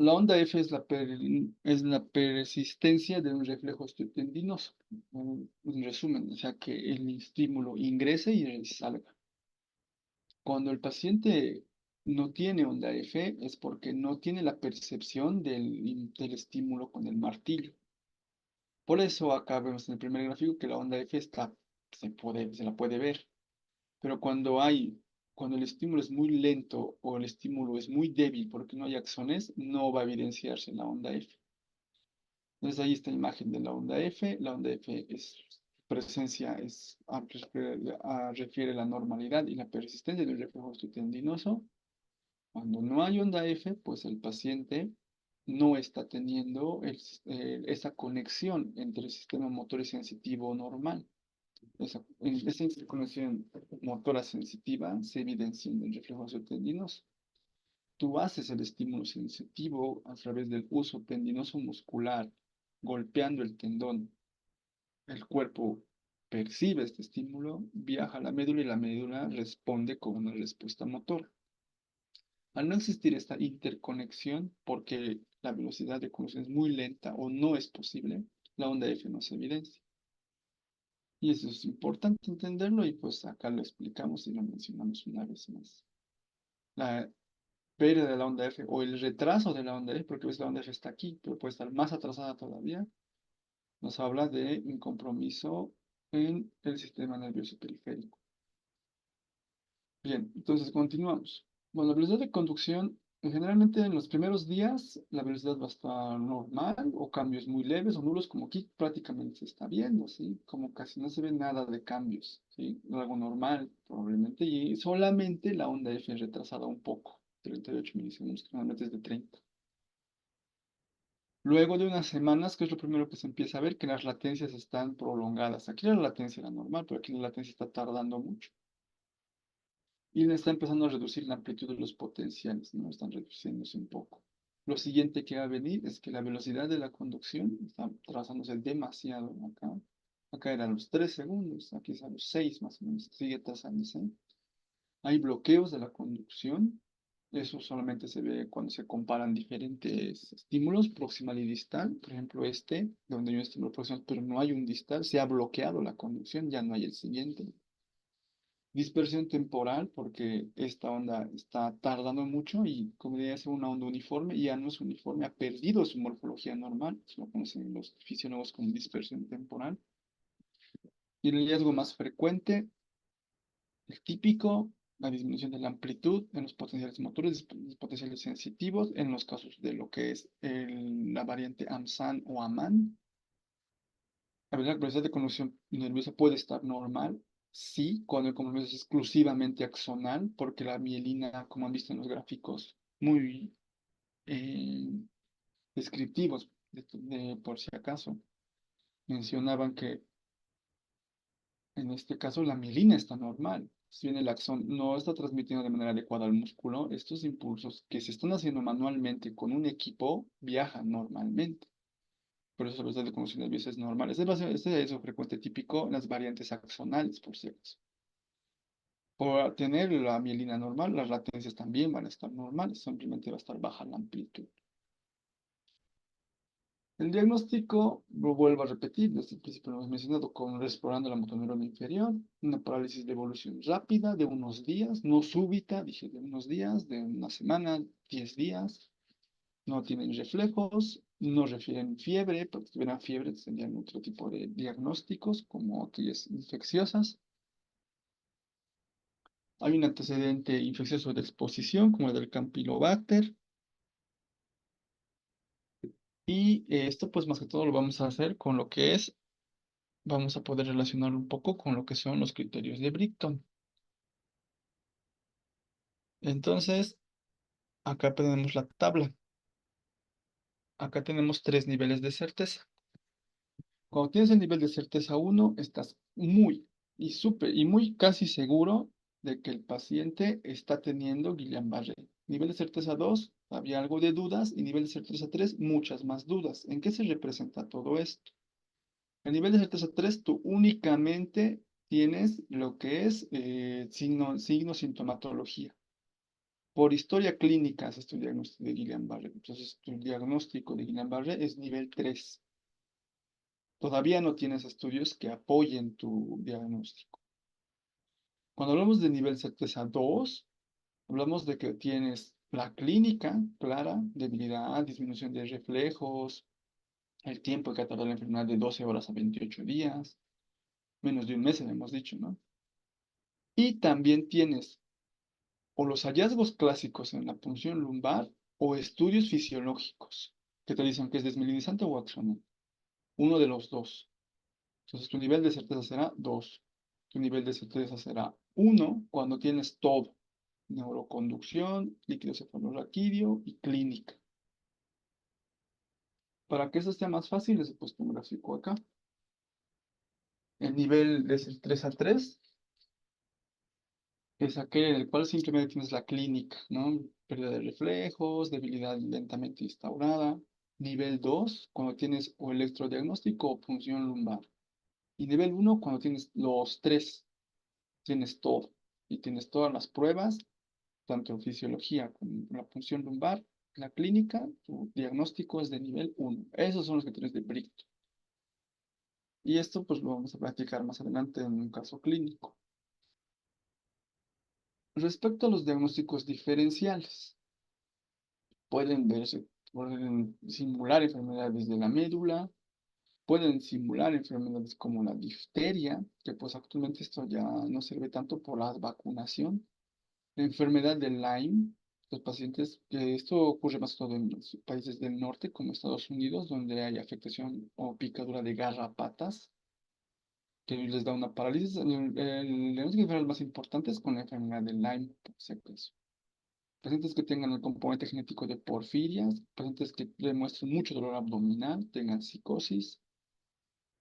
la onda F es la persistencia de un reflejo osteotendinoso. En resumen, o sea, que el estímulo ingrese y salga. Cuando el paciente no tiene onda F es porque no tiene la percepción del estímulo con el martillo. Por eso acá vemos en el primer gráfico que la onda F se la puede ver. Pero cuando el estímulo es muy lento o el estímulo es muy débil porque no hay axones, no va a evidenciarse la onda F. Entonces ahí está la imagen de la onda F. La onda F es presencia, refiere la normalidad y la persistencia del reflejo osteotendinoso. Cuando no hay onda F, pues el paciente no está teniendo esa conexión entre el sistema motor y sensitivo normal. Esa interconexión motora sensitiva se evidencia en el reflejo osteotendinoso. Tú haces el estímulo sensitivo a través del uso tendinoso muscular, golpeando el tendón. El cuerpo percibe este estímulo, viaja a la médula y la médula responde con una respuesta motora. Al no existir esta interconexión, porque la velocidad de conexión es muy lenta o no es posible, la onda F no se evidencia. Y eso es importante entenderlo y pues acá lo explicamos y lo mencionamos una vez más. La pérdida de la onda F o el retraso de la onda F, porque ves la onda F está aquí, pero puede estar más atrasada todavía, nos habla de un compromiso en el sistema nervioso periférico. Bien, entonces continuamos. Bueno, la velocidad de conducción, generalmente en los primeros días la velocidad va a estar normal o cambios muy leves o nulos, como aquí prácticamente se está viendo, ¿sí? Como casi no se ve nada de cambios, ¿sí? Algo normal probablemente y solamente la onda F retrasada un poco, 38 milisegundos, que normalmente es de 30. Luego de unas semanas, que es lo primero que se empieza a ver, que las latencias están prolongadas. Aquí la latencia era normal, pero aquí la latencia está tardando mucho. Y le está empezando a reducir la amplitud de los potenciales, ¿no? Están reduciéndose un poco. Lo siguiente que va a venir es que la velocidad de la conducción está trazándose demasiado acá. Acá eran los 3 segundos, aquí es a los 6 más o menos, sigue trazándose. Hay bloqueos de la conducción. Eso solamente se ve cuando se comparan diferentes estímulos, proximal y distal. Por ejemplo, este, donde hay un estímulo proximal, pero no hay un distal, se ha bloqueado la conducción, ya no hay el siguiente. Dispersión temporal, porque esta onda está tardando mucho y como debería ser una onda uniforme, y ya no es uniforme, ha perdido su morfología normal, eso lo conocen los fisiólogos como dispersión temporal. Y el hallazgo más frecuente, el típico, la disminución de la amplitud en los potenciales motores, los potenciales sensitivos, en los casos de lo que es la variante AMSAN o AMAN. La velocidad de conducción nerviosa puede estar normal, sí, cuando el compromiso es exclusivamente axonal, porque la mielina, como han visto en los gráficos muy eh, descriptivos, por si acaso, mencionaban que en este caso la mielina está normal. Si bien el axón no está transmitiendo de manera adecuada al músculo, estos impulsos que se están haciendo manualmente con un equipo viajan normalmente. Por eso la velocidad de conducción nerviosa es normal. Este es un frecuente típico en las variantes axonales, por cierto. Por tener la mielina normal, las latencias también van a estar normales, simplemente va a estar baja la amplitud. El diagnóstico, lo vuelvo a repetir, desde el principio lo hemos mencionado, con explorando la motoneurona inferior, una parálisis de evolución rápida de unos días, no súbita, dije de unos días, de una semana, 10 días, no tienen reflejos, no refieren fiebre, porque si tuvieran fiebre tendrían otro tipo de diagnósticos, como aquellas infecciosas. Hay un antecedente infeccioso de exposición, como el del Campylobacter. Y esto, pues más que todo, lo vamos a hacer con lo que es, vamos a poder relacionar un poco con lo que son los criterios de Brighton. Entonces, acá tenemos la tabla. Acá tenemos 3 niveles de certeza. Cuando tienes el nivel de certeza 1, estás muy y súper y muy casi seguro de que el paciente está teniendo Guillain-Barré. Nivel de certeza 2, había algo de dudas, y nivel de certeza 3, muchas más dudas. ¿En qué se representa todo esto? El nivel de certeza 3, tú únicamente tienes lo que es sintomatología. Por historia clínica haces tu diagnóstico de Guillain-Barré. Entonces, tu diagnóstico de Guillain-Barré es nivel 3. Todavía no tienes estudios que apoyen tu diagnóstico. Cuando hablamos de nivel certeza 2, hablamos de que tienes la clínica clara, debilidad, disminución de reflejos, el tiempo que ha tardado la enfermedad de 12 horas a 28 días, menos de un mes, hemos dicho, ¿no? Y también tienes o los hallazgos clásicos en la punción lumbar o estudios fisiológicos que te dicen que es desmielinizante o axonal. Uno de los dos. Entonces tu nivel de certeza será 2. Tu nivel de certeza será 1 cuando tienes todo. Neuroconducción, líquido cefalorraquídeo y clínica. Para que eso sea más fácil, les he puesto un gráfico acá. El nivel de certeza 3 es aquel en el cual simplemente tienes la clínica, ¿no? Pérdida de reflejos, debilidad lentamente instaurada. Nivel 2 cuando tienes o electrodiagnóstico o punción lumbar. Y nivel 1 cuando tienes los tres, tienes todo. Y tienes todas las pruebas, tanto en fisiología como la punción lumbar, la clínica, tu diagnóstico es de nivel 1. Esos son los que tienes de Bright. Y esto pues lo vamos a practicar más adelante en un caso clínico. Respecto a los diagnósticos diferenciales, pueden simular enfermedades de la médula, pueden simular enfermedades como la difteria, que pues actualmente esto ya no sirve tanto por la vacunación. La enfermedad de Lyme, los pacientes, que esto ocurre más que todo en los países del norte, como Estados Unidos, donde hay afectación o picadura de garrapatas, que les da una parálisis. El diagnóstico diferencial más importante es con la enfermedad de Lyme, por si acaso. Pacientes que tengan el componente genético de porfirias, pacientes que demuestren mucho dolor abdominal, tengan psicosis,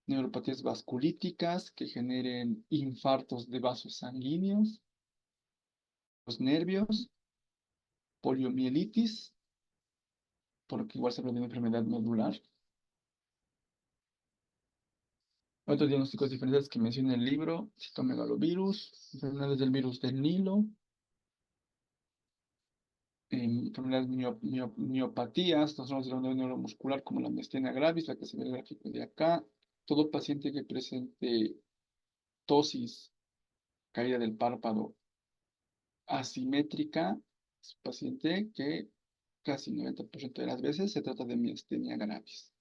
neuropatías vasculíticas que generen infartos de vasos sanguíneos, los nervios, poliomielitis, porque igual se habla de una enfermedad medular. Otros diagnósticos diferenciales que menciona el libro: citomegalovirus, enfermedades del virus del Nilo, enfermedades miopatías, trastornos de la unidad neuromuscular como la miastenia gravis, la que se ve en el gráfico de acá. Todo paciente que presente ptosis, caída del párpado asimétrica, es un paciente que casi 90% de las veces se trata de miastenia gravis.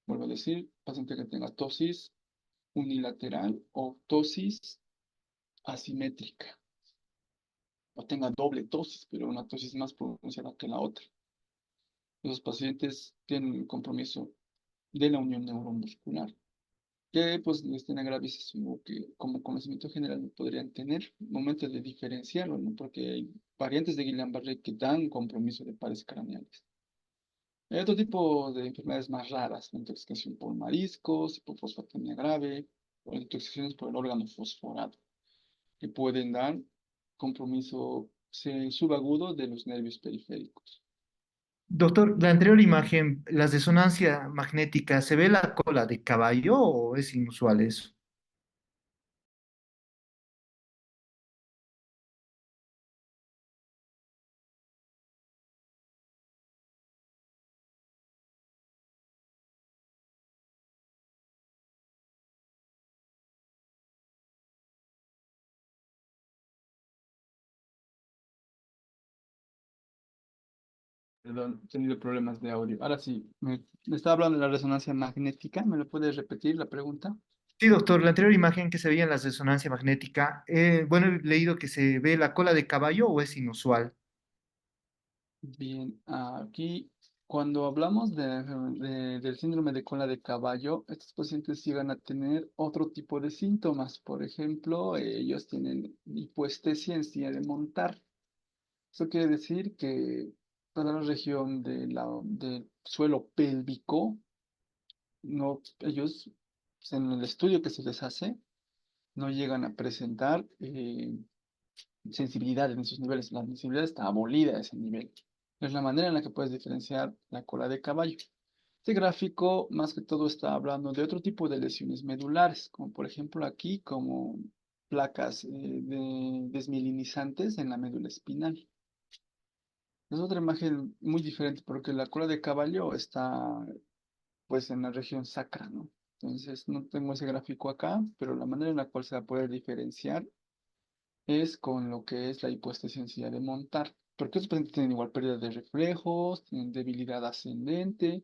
Vuelvo a decir, paciente que tenga ptosis unilateral o ptosis asimétrica, o tenga doble ptosis, pero una ptosis más pronunciada que la otra. Los pacientes tienen el compromiso de la unión neuromuscular, que pues miastenia gravis es algo que como conocimiento general no podrían tener momento de diferenciarlo, ¿no? Porque hay variantes de Guillain-Barré que dan compromiso de pares craneales. Hay otro tipo de enfermedades más raras: la intoxicación por mariscos, hipofosfatemia grave, o intoxicaciones por el órgano fosforado, que pueden dar compromiso subagudo de los nervios periféricos. Doctor, la anterior imagen, la resonancia magnética, ¿se ve la cola de caballo o es inusual eso? Perdón, he tenido problemas de audio. Ahora sí, me estaba hablando de la resonancia magnética. ¿Me lo puedes repetir la pregunta? Sí, doctor, la anterior imagen que se veía en la resonancia magnética, bueno, he leído que se ve la cola de caballo o es inusual. Bien, aquí cuando hablamos del síndrome de cola de caballo, estos pacientes llegan a tener otro tipo de síntomas. Por ejemplo, ellos tienen hipoestesia en silla de montar. Eso quiere decir que toda la región del suelo pélvico, no, ellos, pues, en el estudio que se les hace, no llegan a presentar sensibilidad en esos niveles. La sensibilidad está abolida a ese nivel. Es la manera en la que puedes diferenciar la cola de caballo. Este gráfico, más que todo, está hablando de otro tipo de lesiones medulares, como por ejemplo aquí, como placas desmielinizantes en la médula espinal. Es otra imagen muy diferente porque la cola de caballo está pues en la región sacra, ¿no? Entonces no tengo ese gráfico acá, pero la manera en la cual se va a poder diferenciar es con lo que es la hipoestesia en silla de montar. Porque los pacientes tienen igual pérdida de reflejos, tienen debilidad ascendente,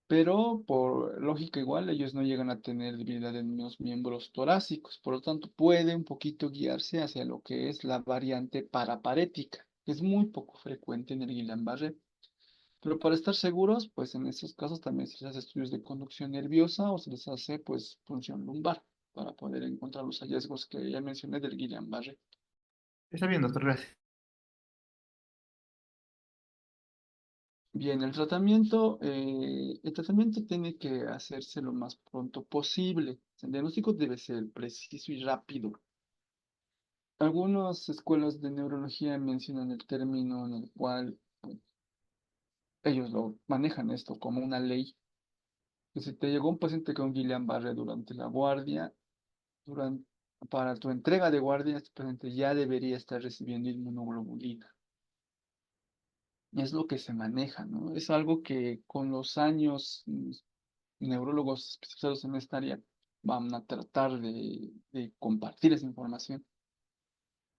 pero por lógica igual ellos no llegan a tener debilidad en los miembros torácicos. Por lo tanto, puede un poquito guiarse hacia lo que es la variante paraparética, que es muy poco frecuente en el Guillain-Barré. Pero para estar seguros, pues en estos casos también se les hace estudios de conducción nerviosa o se les hace pues punción lumbar para poder encontrar los hallazgos que ya mencioné del Guillain-Barré. Está bien, doctor, gracias. Bien, el tratamiento tiene que hacerse lo más pronto posible. El diagnóstico debe ser preciso y rápido. Algunas escuelas de neurología mencionan el término en el cual ellos lo manejan esto como una ley. Que si te llegó un paciente con Guillain-Barré durante la guardia, durante, para tu entrega de guardia, este paciente ya debería estar recibiendo inmunoglobulina. Es lo que se maneja, ¿no? Es algo que con los años neurólogos especializados en esta área van a tratar de compartir esa información.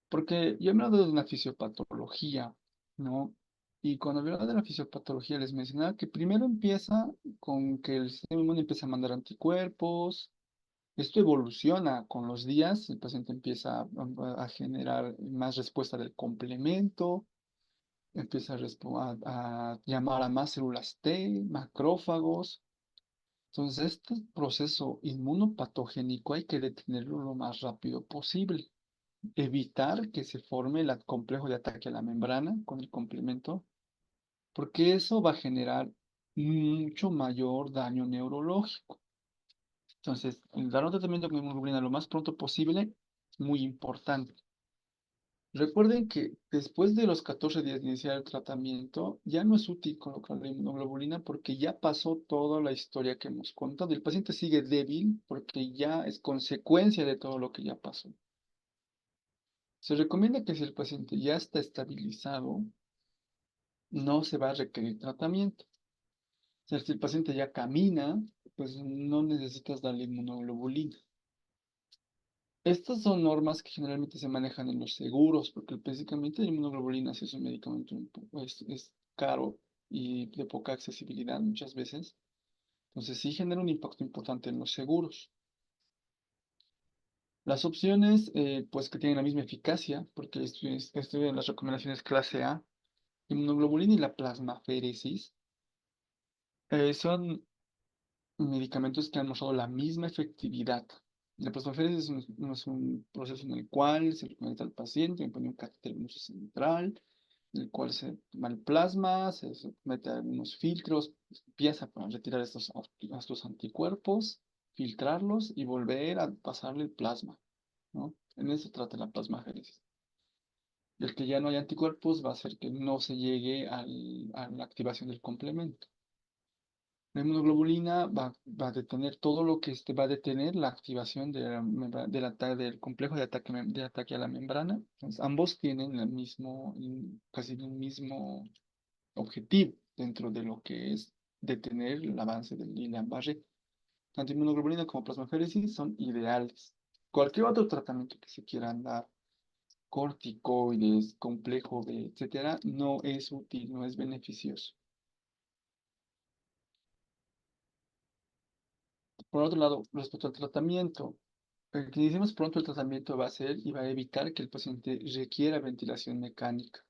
Porque yo he hablado de una fisiopatología, ¿no? Y cuando hablaba de la fisiopatología les mencionaba que primero empieza con que el sistema inmune empieza a mandar anticuerpos. Esto evoluciona con los días, el paciente empieza a generar más respuesta del complemento, empieza a llamar a más células T, macrófagos. Entonces, este proceso inmunopatogénico hay que detenerlo lo más rápido posible. Evitar que se forme el complejo de ataque a la membrana con el complemento, porque eso va a generar mucho mayor daño neurológico. Entonces, el dar un tratamiento con inmunoglobulina lo más pronto posible, muy importante. Recuerden que después de los 14 días de iniciar el tratamiento, ya no es útil colocar la inmunoglobulina porque ya pasó toda la historia que hemos contado. El paciente sigue débil porque ya es consecuencia de todo lo que ya pasó. Se recomienda que si el paciente ya está estabilizado, no se va a requerir tratamiento. O sea, si el paciente ya camina, pues no necesitas darle inmunoglobulina. Estas son normas que generalmente se manejan en los seguros, porque básicamente la inmunoglobulina sí es un medicamento es caro y de poca accesibilidad muchas veces. Entonces sí genera un impacto importante en los seguros. Las opciones, pues que tienen la misma eficacia, porque estudian las recomendaciones clase A, inmunoglobulina y la plasmaféresis, son medicamentos que han mostrado la misma efectividad. La plasmaféresis no es un proceso en el cual se le conecta al paciente, le pone un catéter venoso central, en el cual se toma el plasma, se mete a algunos filtros, empieza para retirar estos anticuerpos, filtrarlos y volver a pasarle el plasma, ¿no? En eso trata la plasmaféresis. El que ya no hay anticuerpos va a hacer que no se llegue a la activación del complemento. La inmunoglobulina va a detener todo lo que va a detener la activación del complejo de ataque a la membrana. Entonces, ambos tienen casi el mismo objetivo dentro de lo que es detener el avance del Guillain-Barré. Tanto inmunoglobulina como plasmaféresis son ideales. Cualquier otro tratamiento que se quieran dar, corticoides, complejo B, etcétera, no es útil, no es beneficioso. Por otro lado, respecto al tratamiento, el que iniciemos pronto el tratamiento va a ser y va a evitar que el paciente requiera ventilación mecánica.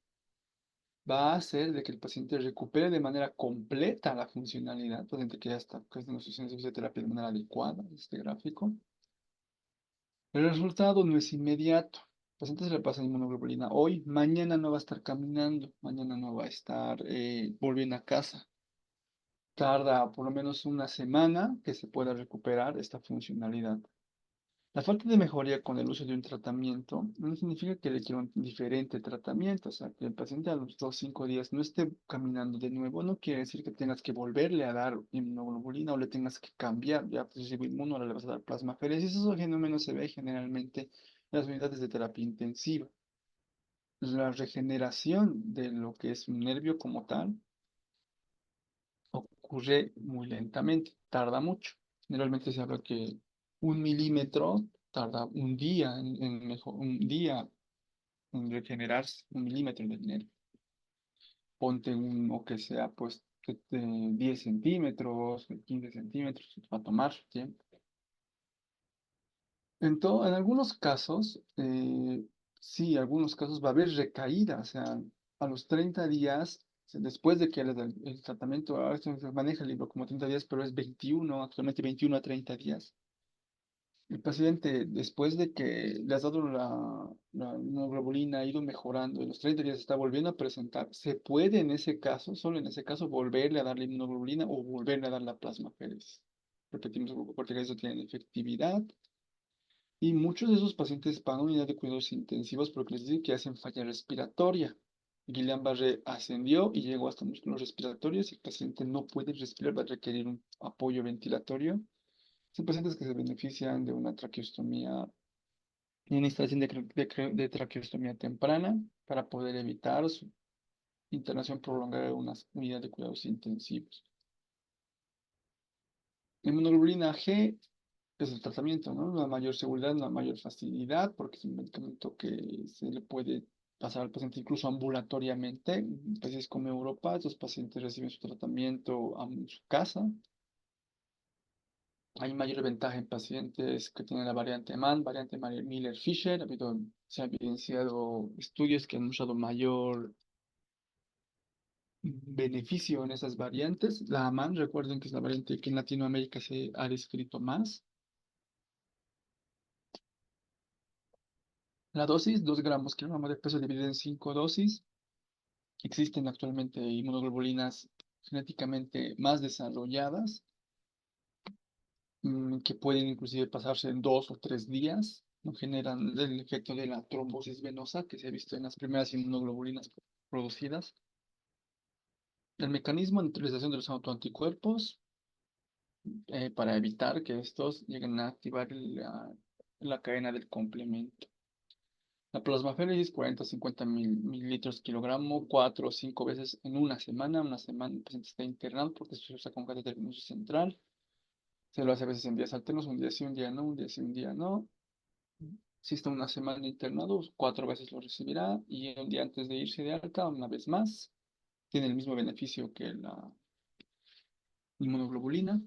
Va a hacer de que el paciente recupere de manera completa la funcionalidad, paciente que ya está en las sesiones de fisioterapia de manera adecuada, este gráfico. El resultado no es inmediato. El paciente se le pasa inmunoglobulina hoy, mañana no va a estar caminando, mañana no va a estar volviendo a casa. Tarda por lo menos una semana que se pueda recuperar esta funcionalidad. La falta de mejoría con el uso de un tratamiento no significa que requiera un diferente tratamiento. O sea, que el paciente a los 2 o 5 días no esté caminando de nuevo, no quiere decir que tengas que volverle a dar inmunoglobulina o le tengas que cambiar. Ya pues, si inmuno, ahora le vas a dar plasmaféresis. Eso fenómeno se ve generalmente en las unidades de terapia intensiva. La regeneración de lo que es un nervio como tal ocurre muy lentamente, tarda mucho. Generalmente se habla que 1 milímetro tarda un día en regenerarse, 1 milímetro del nervio. Ponte uno que sea pues de 10 centímetros, de 15 centímetros, va a tomar su tiempo. En algunos casos, sí, algunos casos va a haber recaída, o sea, a los 30 días, o sea, después de que el tratamiento, ahora se maneja el libro como 30 días, pero es 21, actualmente 21 a 30 días. El paciente, después de que le has dado la inmunoglobulina, ha ido mejorando, en los 30 días está volviendo a presentar, se puede en ese caso, solo en ese caso, volverle a dar la inmunoglobulina o volverle a dar la plasmaféresis. Repetimos, porque eso tiene efectividad. Y muchos de esos pacientes van a unidad de cuidados intensivos porque les dicen que hacen falla respiratoria. Guillain-Barré ascendió y llegó hasta músculos respiratorios y el paciente no puede respirar, va a requerir un apoyo ventilatorio. Son pacientes que se benefician de una traqueostomía y una instalación de traqueostomía temprana para poder evitar su internación prolongada en una unidad de cuidados intensivos. Inmunoglobulina G es el tratamiento, ¿no? Una mayor seguridad, una mayor facilidad, porque es un medicamento que se le puede pasar al paciente incluso ambulatoriamente. En países como Europa, estos pacientes reciben su tratamiento en su casa. Hay mayor ventaja en pacientes que tienen la variante MAN, variante Miller-Fisher. Se han evidenciado estudios que han mostrado mayor beneficio en esas variantes. La MAN, recuerden que es la variante que en Latinoamérica se ha descrito más. La dosis, 2 gramos kilogramo de peso dividido en 5 dosis. Existen actualmente inmunoglobulinas genéticamente más desarrolladas, que pueden inclusive pasarse en 2 o 3 días. No generan el efecto de la trombosis venosa que se ha visto en las primeras inmunoglobulinas producidas. El mecanismo de neutralización de los autoanticuerpos, para evitar que estos lleguen a activar la cadena del complemento. La plasmaféresis, 40 a 50 mililitros kilogramo, 4 o 5 veces en una semana. Una semana el paciente está internado porque se usa con catéter venoso central. Se lo hace a veces en días alternos, un día sí, un día no, un día sí, un día no. Si está una semana internado, 4 veces lo recibirá y un día antes de irse de alta, una vez más. Tiene el mismo beneficio que la inmunoglobulina.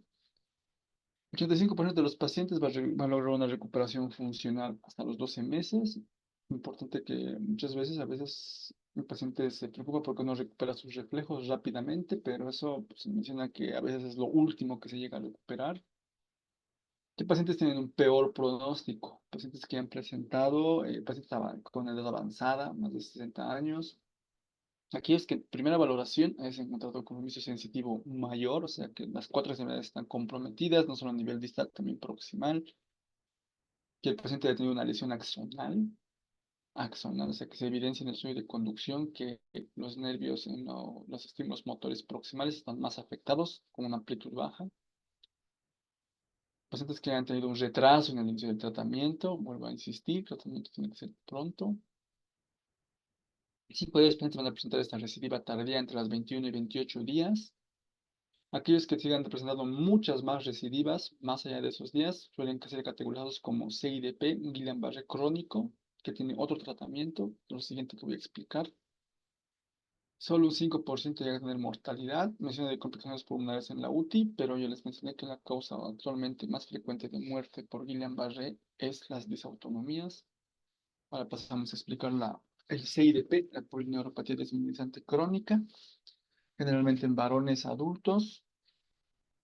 85% de los pacientes va a lograr una recuperación funcional hasta los 12 meses. Importante que muchas veces, a veces el paciente se preocupa porque no recupera sus reflejos rápidamente, pero eso pues, se menciona que a veces es lo último que se llega a recuperar. ¿Qué pacientes tienen un peor pronóstico? Pacientes que han presentado, pacientes con edad avanzada, más de 60 años. Aquí es que primera valoración es encontrado compromiso sensitivo mayor, o sea que las 4 extremidades están comprometidas, no solo a nivel distal, también proximal, que el paciente haya tenido una lesión axonal, o sea que se evidencia en el estudio de conducción que los nervios en los estímulos motores proximales están más afectados, con una amplitud baja. Pacientes que han tenido un retraso en el inicio del tratamiento, vuelvo a insistir, el tratamiento tiene que ser pronto. 5 de ellos van a presentar esta recidiva tardía entre las 21 y 28 días. Aquellos que sigan presentando muchas más recidivas, más allá de esos días, suelen ser categorizados como CIDP, Guillain-Barré crónico, que tiene otro tratamiento, lo siguiente que voy a explicar. Solo un 5% llega a tener mortalidad. Mencioné de complicaciones pulmonares en la UTI, pero yo les mencioné que la causa actualmente más frecuente de muerte por Guillain-Barré es las disautonomías. Ahora pasamos a explicar el CIDP, la polineuropatía desminimizante crónica, generalmente en varones adultos.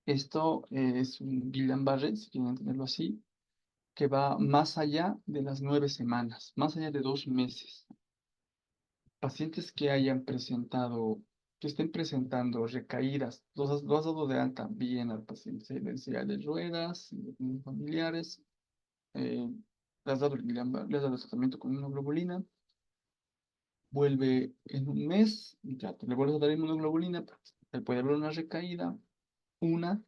Esto es un Guillain-Barré, si quieren entenderlo así, que va más allá de las 9 semanas, más allá de 2 meses. Pacientes que hayan presentado, que estén presentando recaídas, lo has dado de alta bien al paciente, se en silla de ruedas, familiares, eh, le has dado le has dado el tratamiento con inmunoglobulina, vuelve en un mes, ya te le vuelves a dar inmunoglobulina, él puede haber una recaída, una,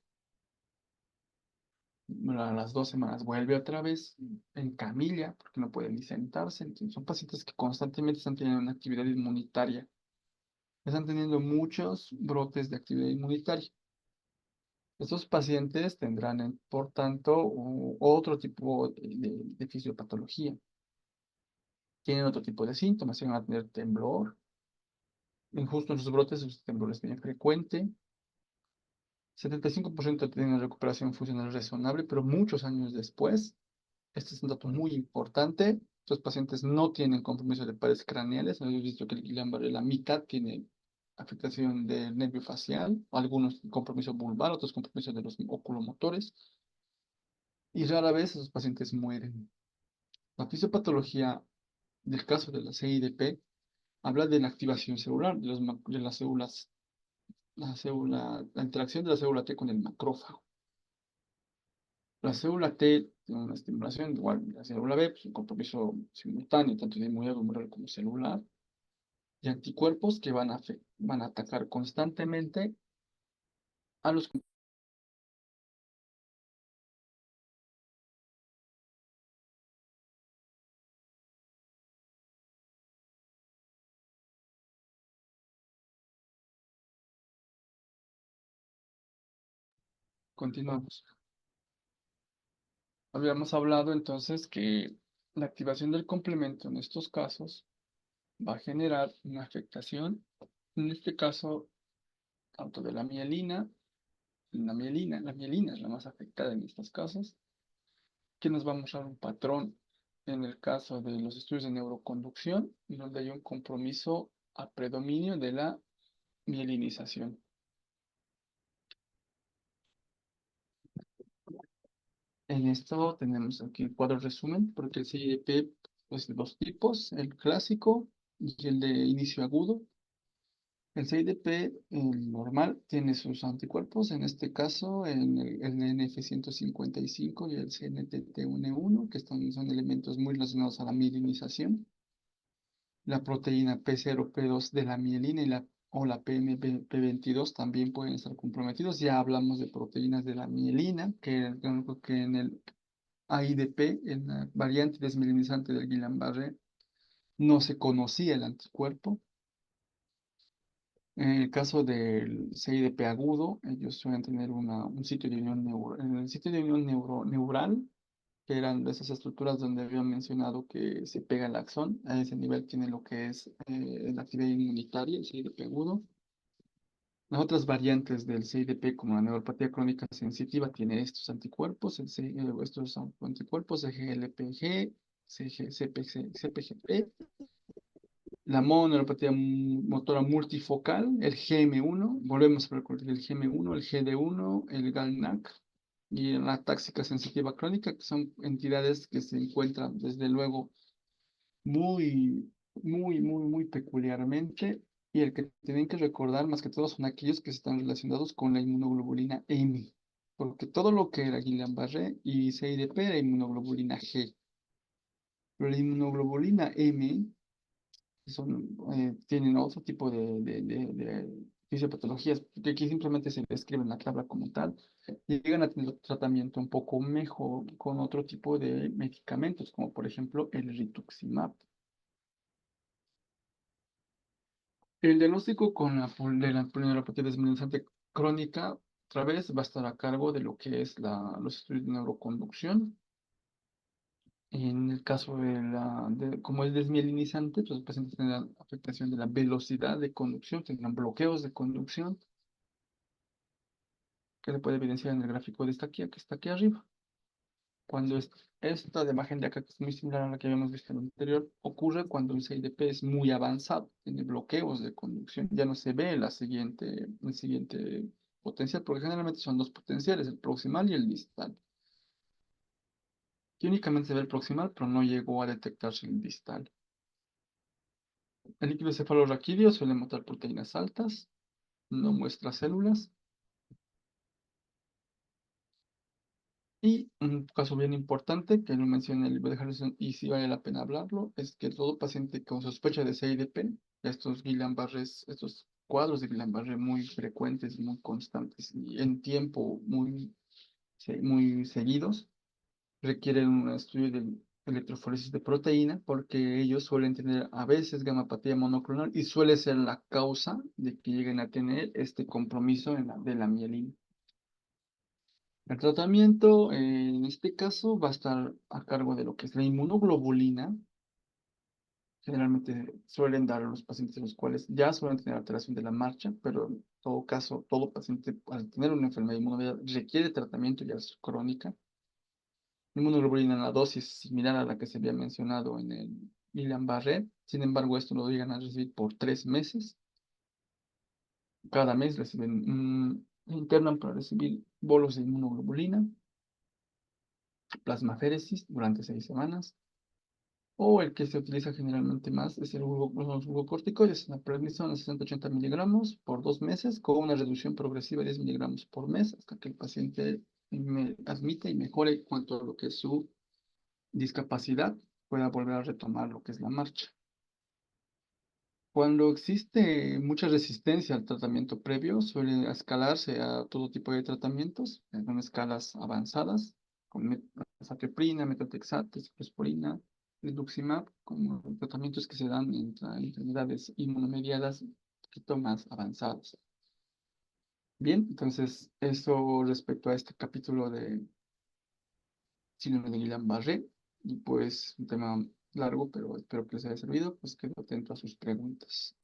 bueno, a las 2 semanas vuelve otra vez en camilla, porque no puede ni sentarse, entonces son pacientes que constantemente están teniendo una actividad inmunitaria, están teniendo muchos brotes de actividad inmunitaria. Estos pacientes tendrán, por tanto, otro tipo de fisiopatología. Tienen otro tipo de síntomas, van a tener temblor. Justo en sus brotes, sus temblores es bien frecuente. 75% tienen recuperación funcional razonable, pero muchos años después, este es un dato muy importante, estos pacientes no tienen compromiso de paredes craneales. Hemos visto que el Guillain-Barré, la mitad tiene afectación del nervio facial, algunos compromiso vulvar, otros compromiso de los oculomotores, y rara vez esos pacientes mueren. La fisiopatología del caso de la CIDP habla de la activación celular, de las células, la interacción de la célula T con el macrófago. La célula T tiene una estimulación igual la célula B, pues un compromiso simultáneo, tanto de inmunidad humoral como celular, y anticuerpos que van a atacar constantemente a los Continuamos. Habíamos hablado entonces que la activación del complemento en estos casos va a generar una afectación, en este caso, tanto de la mielina es la más afectada en estos casos, que nos va a mostrar un patrón en el caso de los estudios de neuroconducción, donde hay un compromiso a predominio de la mielinización. En esto tenemos aquí el cuadro resumen, porque el CIDP es de dos tipos, el clásico y el de inicio agudo. El CIDP, el normal, tiene sus anticuerpos, en este caso el NF155 y el CNTT1, que son elementos muy relacionados a la mielinización. La proteína P0, P2 de la mielina o la PMP22 también pueden estar comprometidos. Ya hablamos de proteínas de la mielina, que en el AIDP, en la variante desmielinizante del Guillain-Barré, no se conocía el anticuerpo. En el caso del CIDP agudo, ellos suelen tener un sitio de unión en el sitio de unión neural, que eran de esas estructuras donde había mencionado que se pega el axón. A ese nivel tiene lo que es la actividad inmunitaria, el CIDP agudo. Las otras variantes del CIDP, como la neuropatía crónica sensitiva, tiene estos anticuerpos, estos anticuerpos de GLPG, CPGP, la mononeuropatía motora multifocal, el GM1, volvemos a recordar el GM1, el GD1, el GALNAC y la táxica sensitiva crónica, que son entidades que se encuentran desde luego muy peculiarmente, y el que tienen que recordar más que todo son aquellos que están relacionados con la inmunoglobulina M, porque todo lo que era Guillain-Barré y CIDP era inmunoglobulina G, pero la inmunoglobulina M tienen otro tipo de fisiopatologías, que aquí simplemente se describe en la tabla como tal, y llegan a tener tratamiento un poco mejor con otro tipo de medicamentos, como por ejemplo el rituximab. El diagnóstico con de la polioneuropatía desminimizante crónica, otra vez, va a estar a cargo de lo que es los estudios de neuroconducción. En el caso como es desmielinizante, pues los pacientes tendrán afectación de la velocidad de conducción, tendrán bloqueos de conducción, que se puede evidenciar en el gráfico de esta aquí, que está aquí arriba. Cuando esta de imagen de acá, que es muy similar a la que habíamos visto en el anterior, ocurre cuando el CIDP es muy avanzado, tiene bloqueos de conducción, ya no se ve el siguiente potencial, porque generalmente son dos potenciales, el proximal y el distal. Aquí únicamente se ve el proximal, pero no llegó a detectarse el distal. El líquido cefalorraquídeo suele mostrar proteínas altas, no muestra células. Y un caso bien importante, que lo mencioné en el libro de Harrison y sí vale la pena hablarlo, es que todo paciente con sospecha de CIDP, estos Guillain-Barré, estos cuadros de Guillain-Barré muy frecuentes y muy constantes y en tiempo muy seguidos, requieren un estudio de electroforesis de proteína porque ellos suelen tener a veces gamapatía monoclonal y suele ser la causa de que lleguen a tener este compromiso de la mielina. El tratamiento, en este caso, va a estar a cargo de lo que es la inmunoglobulina. Generalmente suelen dar a los pacientes los cuales ya suelen tener alteración de la marcha, pero en todo caso, todo paciente al tener una enfermedad inmunológica requiere tratamiento ya es crónica. Inmunoglobulina en la dosis similar a la que se había mencionado en el Guillain-Barré. Sin embargo, esto lo llegan a recibir por 3 meses. Cada mes internan para recibir bolos de inmunoglobulina, plasmaféresis durante 6 semanas. O el que se utiliza generalmente más es los glucocorticoides, la prednisona 60-80 miligramos por 2 meses, con una reducción progresiva de 10 miligramos por mes, hasta que el paciente admite y mejore en cuanto a lo que es su discapacidad, pueda volver a retomar lo que es la marcha. Cuando existe mucha resistencia al tratamiento previo, suele escalarse a todo tipo de tratamientos, en escalas avanzadas, con azathioprina, metotrexato, ciclosporina, rituximab, como tratamientos que se dan en enfermedades inmunomediadas un poquito más avanzadas. Bien, entonces eso respecto a este capítulo de síndrome de Guillain-Barré, y pues un tema largo, pero espero que les haya servido, pues quedo atento a sus preguntas.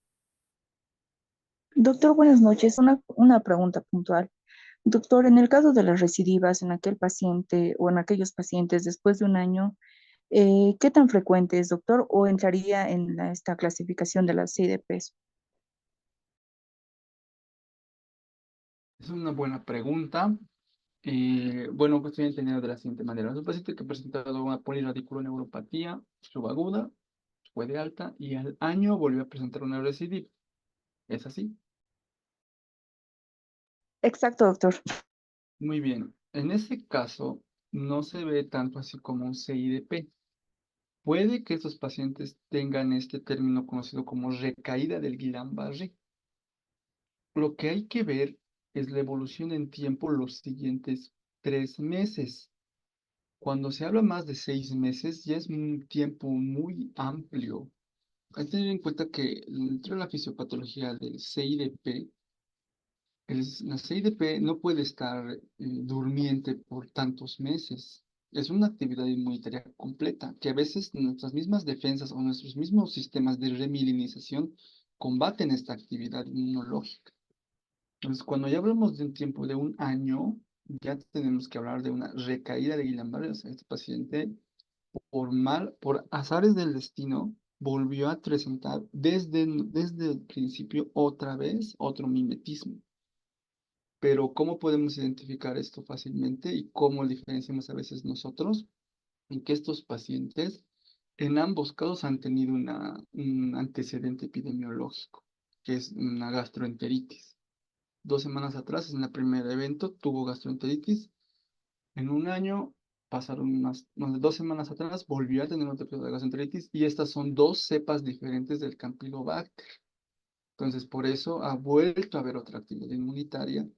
Doctor, buenas noches. Una pregunta puntual. Doctor, en el caso de las recidivas en aquel paciente o en aquellos pacientes después de un año, ¿qué tan frecuente es, doctor? ¿O entraría en esta clasificación de las CIDPs? Es una buena pregunta. Bueno, pues estoy entendiendo de la siguiente manera. Es un paciente que ha presentado una poliradiculoneuropatía subaguda, fue de alta y al año volvió a presentar una recidiva. ¿Es así? Exacto, doctor. Muy bien. En ese caso, no se ve tanto así como un CIDP. Puede que estos pacientes tengan este término conocido como recaída del Guillain-Barré. Lo que hay que ver es la evolución en tiempo los siguientes 3 meses. Cuando se habla más de 6 meses, ya es un tiempo muy amplio. Hay que tener en cuenta que dentro de la fisiopatología del CIDP, la CIDP no puede estar durmiente por tantos meses. Es una actividad inmunitaria completa, que a veces nuestras mismas defensas o nuestros mismos sistemas de remilinización combaten esta actividad inmunológica. Entonces, cuando ya hablamos de un tiempo de un año, ya tenemos que hablar de una recaída de Guillain-Barré. O sea, este paciente, por azares del destino, volvió a presentar desde el principio otra vez otro mimetismo. Pero ¿cómo podemos identificar esto fácilmente y cómo diferenciamos a veces nosotros en que estos pacientes en ambos casos han tenido un antecedente epidemiológico, que es una gastroenteritis? 2 semanas atrás, en el primer evento, tuvo gastroenteritis. En un año, pasaron unas 2 semanas atrás, volvió a tener otro episodio de gastroenteritis y estas son dos cepas diferentes del Campylobacter. Entonces, por eso ha vuelto a haber otra actividad inmunitaria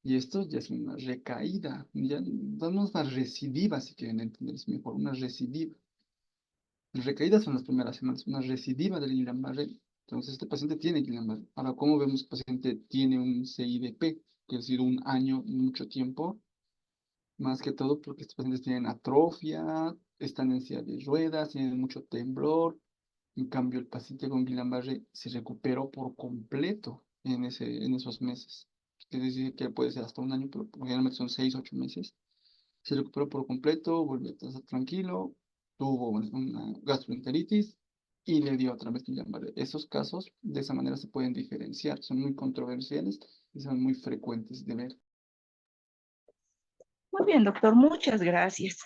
y esto ya es una recaída, ya no es una recidiva, si quieren entender, es mejor, una recidiva. Las recaídas son las primeras semanas, una recidiva del Guillain-Barré. Entonces, este paciente tiene Guillain-Barré. Ahora, ¿cómo vemos que el paciente tiene un CIDP? Que ha sido un año, mucho tiempo, más que todo porque estos pacientes tienen atrofia, están en silla de ruedas, tienen mucho temblor. En cambio, el paciente con Guillain-Barré se recuperó por completo en esos meses. Es decir, que puede ser hasta un año, pero generalmente son 6, 8 meses. Se recuperó por completo, volvió a estar tranquilo, tuvo una gastroenteritis y le dio otra vez Guillain-Barré. Esos casos, de esa manera se pueden diferenciar, son muy controversiales y son muy frecuentes de ver. Muy bien, doctor. Muchas gracias.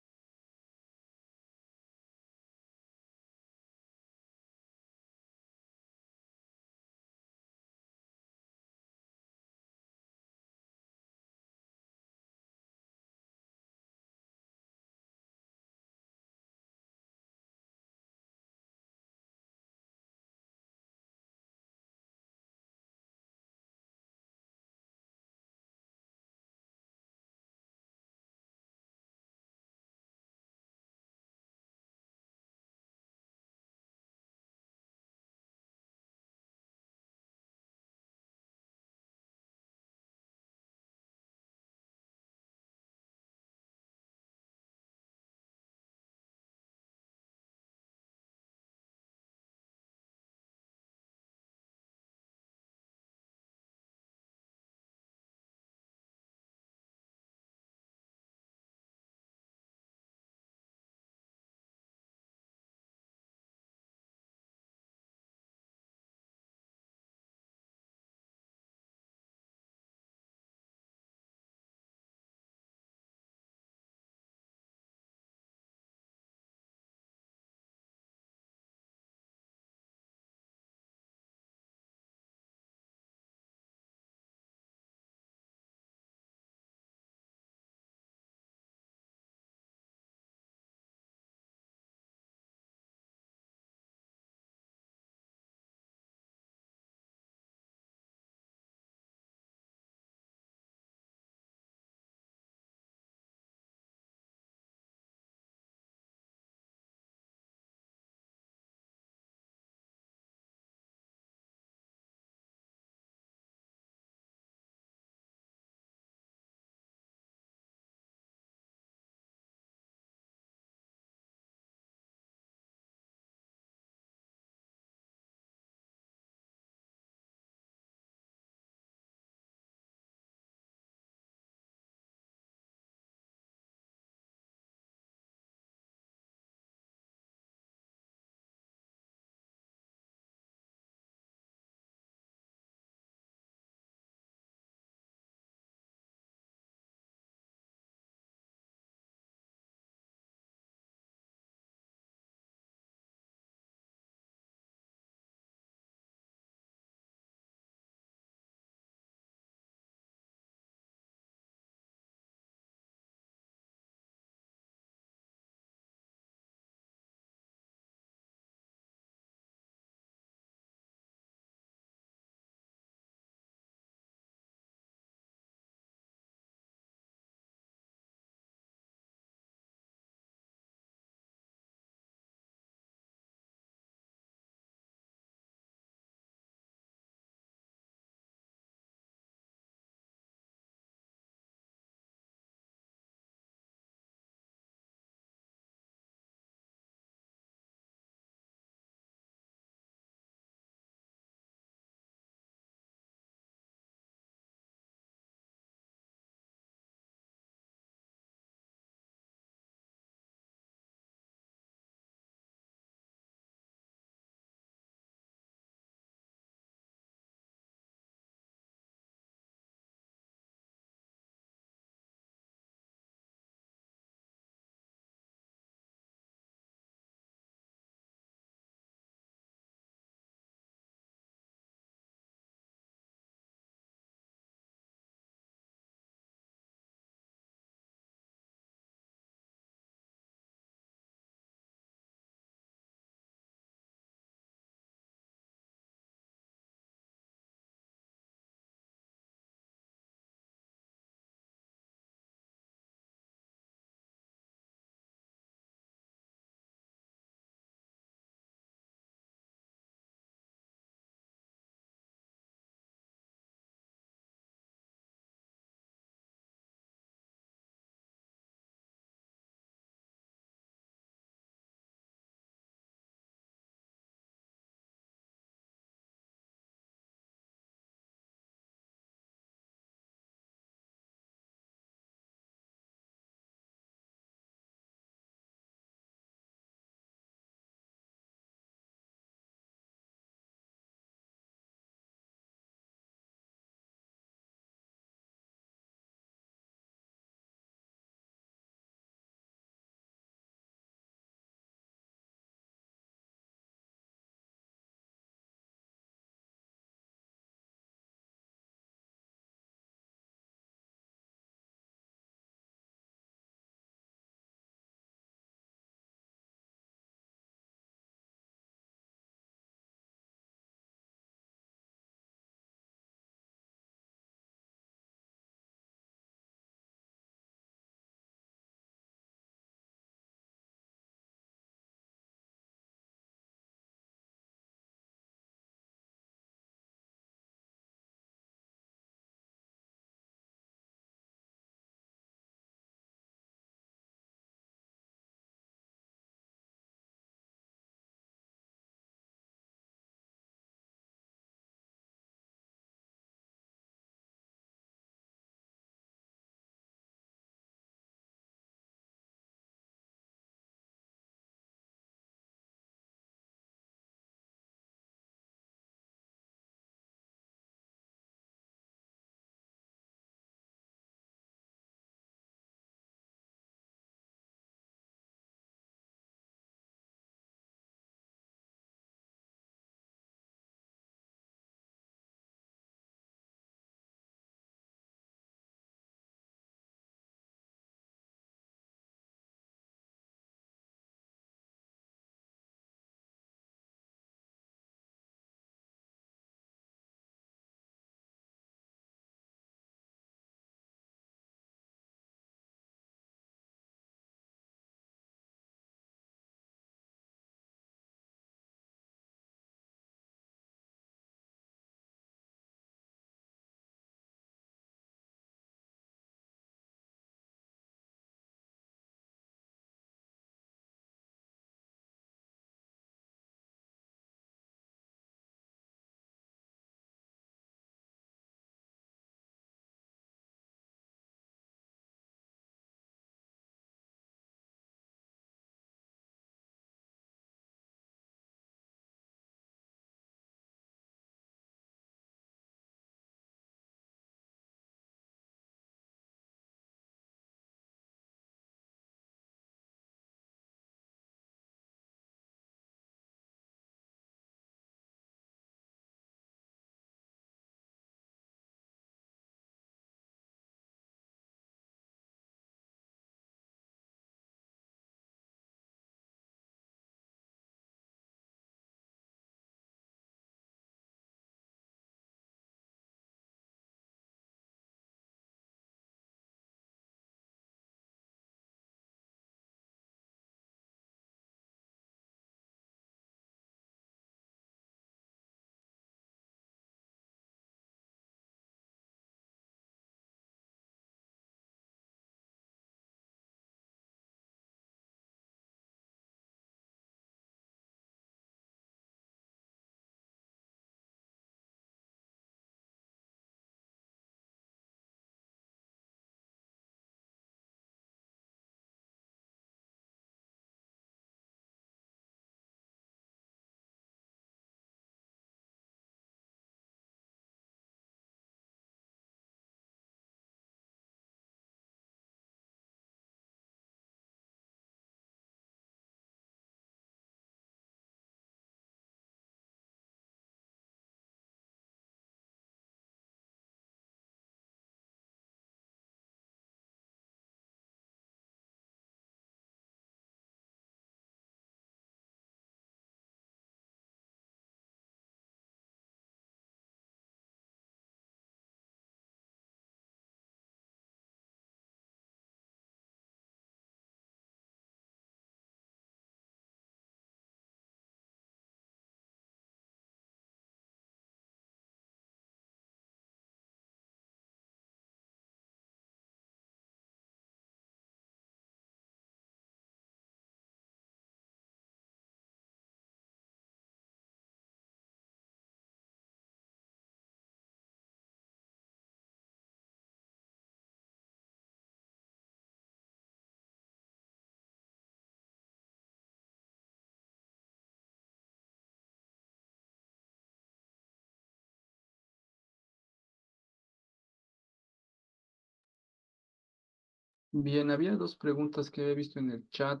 Bien, había dos preguntas que había visto en el chat.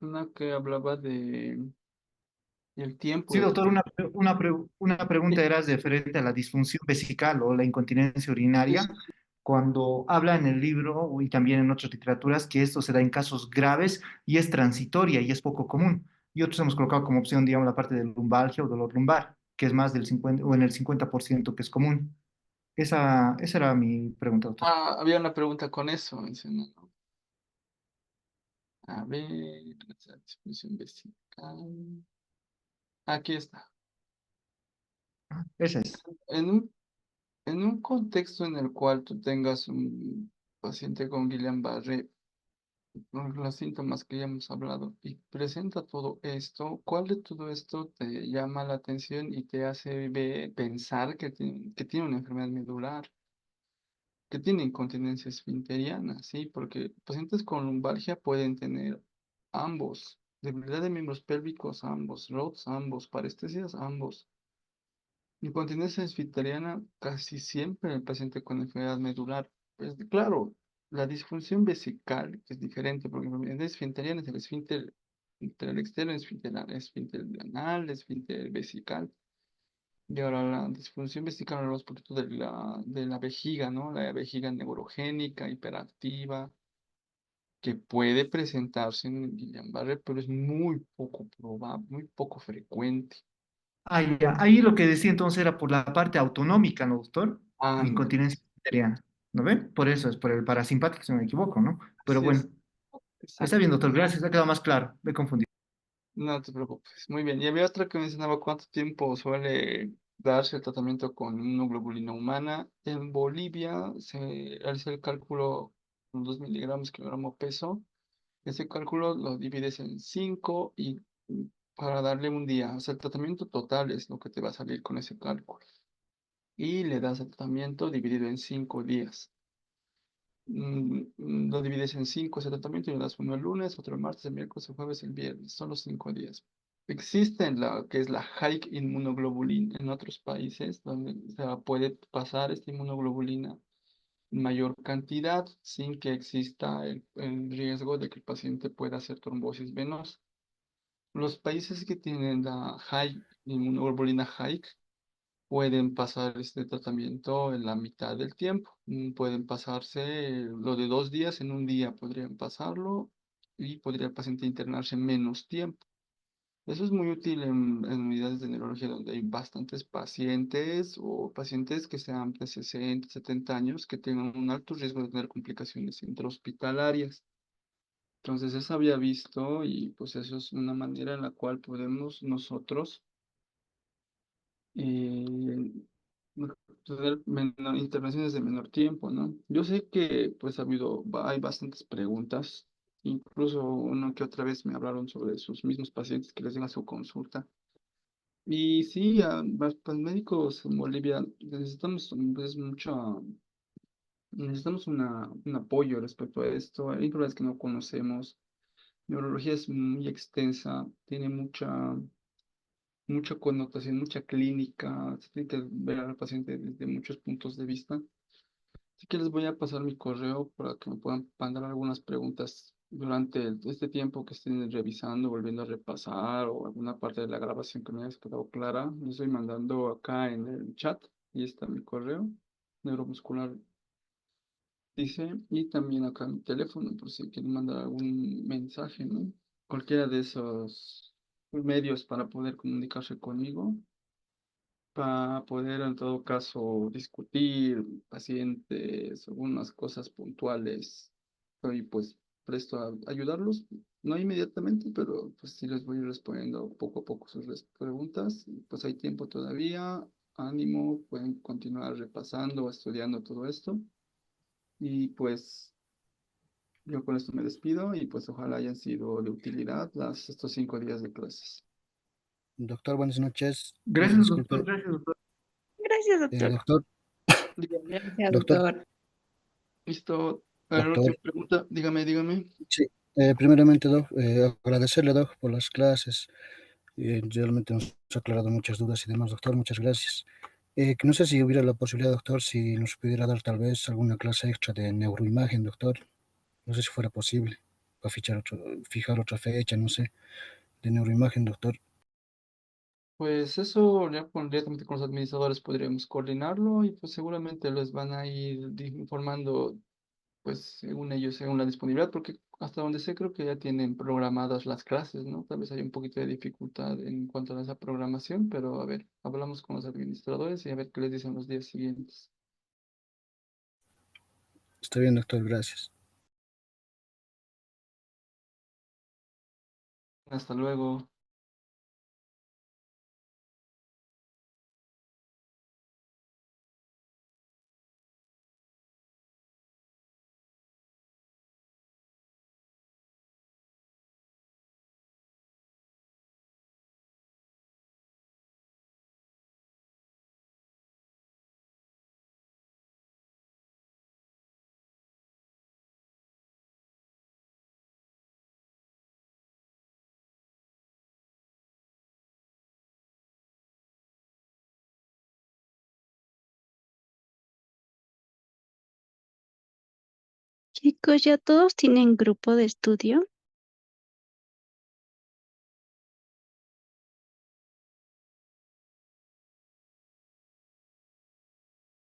Una que hablaba de el tiempo Sí, de doctor, tratamiento. una pregunta era referente a la disfunción vesical o la incontinencia urinaria, cuando habla en el libro y también en otras literaturas que esto se da en casos graves y es transitoria y es poco común. Y otros hemos colocado como opción, digamos, la parte de lumbalgia o dolor lumbar, que es más del 50 o en el 50% que es común. Esa era mi pregunta, doctor. Ah, había una pregunta con eso, mencionando. A ver, la disfunción vesical. Aquí está. Esa es. En un, en un contexto en el cual tú tengas un paciente con Guillain-Barré, con los síntomas que ya hemos hablado, y presenta todo esto, ¿cuál de todo esto te llama la atención y te hace pensar que tiene una enfermedad medular, que tiene incontinencia esfinteriana? ¿Sí? Porque pacientes con lumbalgia pueden tener ambos, debilidad de miembros pélvicos ambos, ROTS ambos, parestesias ambos. Incontinencia esfiteriana casi siempre en el paciente con enfermedad medular. Pues claro, la disfunción vesical es diferente, porque la enfermedad esfinteriana es el esfínter el externo, esfínter anal, esfínter vesical. Y ahora la disfunción vesical hablamos un poquito de la vejiga, ¿no? La vejiga neurogénica, hiperactiva, que puede presentarse en Guillain-Barré, pero es muy poco probable, muy poco frecuente. Ah, ya. Ahí lo que decía entonces era por la parte autonómica, ¿no, doctor? Ándale. Incontinencia bacteriana. ¿No ve? Por eso es por el parasimpático, si no me equivoco, ¿no? Pero Así bueno, es, está exacto. bien, doctor. Gracias. Ha quedado más claro. Me he confundido. No te preocupes. Muy bien. Y había otra que mencionaba cuánto tiempo suele darse el tratamiento con inmunoglobulina humana. En Bolivia se realiza el cálculo con 2 miligramos kilogramo peso. Ese cálculo lo divides en 5 y para darle un día. O sea, el tratamiento total es lo que te va a salir con ese cálculo. Y le das el tratamiento dividido en 5 días. Lo divides en 5 ese tratamiento y le das uno el lunes, otro el martes, el miércoles, el jueves, el viernes. Son los 5 días. Existe la que es la high inmunoglobulina en otros países donde se puede pasar esta inmunoglobulina en mayor cantidad sin que exista el riesgo de que el paciente pueda hacer trombosis venosa. Los países que tienen la high inmunoglobulina high pueden pasar este tratamiento en la mitad del tiempo. Pueden pasarse lo de 2 días en un día, podrían pasarlo y podría el paciente internarse menos tiempo. Eso es muy útil en unidades de neurología donde hay bastantes pacientes o pacientes que sean de 60, 70 años que tengan un alto riesgo de tener complicaciones intrahospitalarias. Entonces, eso había visto y pues eso es una manera en la cual podemos nosotros eh, tener intervenciones de menor tiempo, ¿no? Yo sé que pues hay bastantes preguntas, incluso una que otra vez me hablaron sobre sus mismos pacientes que les llega su consulta. Y sí, pues, médicos en Bolivia necesitamos pues, necesitamos un apoyo respecto a esto. Hay problemas que no conocemos. Neurología es muy extensa, tiene mucha connotación, mucha clínica, se tiene que ver al paciente desde muchos puntos de vista. Así que les voy a pasar mi correo para que me puedan mandar algunas preguntas durante este tiempo que estén revisando, volviendo a repasar o alguna parte de la grabación que me haya quedado clara. Les estoy mandando acá en el chat y está mi correo, neuromuscular dice, y también acá mi teléfono por si quieren mandar algún mensaje, ¿no? Cualquiera de esos medios para poder comunicarse conmigo para poder en todo caso discutir pacientes, algunas cosas puntuales. Estoy pues presto a ayudarlos, no inmediatamente, pero pues sí les voy respondiendo poco a poco sus preguntas. Pues hay tiempo todavía, ánimo, pueden continuar repasando, estudiando todo esto. Y pues yo con esto me despido y pues ojalá hayan sido de utilidad estos 5 días de clases. Doctor, buenas noches. Gracias, doctor. Disculpe, Gracias, doctor. Gracias, doctor. doctor, Dígame. Gracias, doctor, doctor. Listo. A ver, doctor. última pregunta. Dígame. Sí, primeramente, doc, agradecerle, doc, por las clases. Realmente nos ha aclarado muchas dudas y demás, doctor. Muchas gracias. Que no sé si hubiera la posibilidad, doctor, si nos pudiera dar tal vez alguna clase extra de neuroimagen, doctor. No sé si fuera posible para fijar otra fecha, no sé, de neuroimagen, doctor. Pues eso ya directamente con los administradores podríamos coordinarlo y pues seguramente les van a ir informando pues según ellos, según la disponibilidad, porque hasta donde sé creo que ya tienen programadas las clases, ¿no? Tal vez hay un poquito de dificultad en cuanto a esa programación, pero a ver, hablamos con los administradores y a ver qué les dicen los días siguientes. Está bien, doctor, gracias. Hasta luego. Chicos, ¿ya todos tienen grupo de estudio?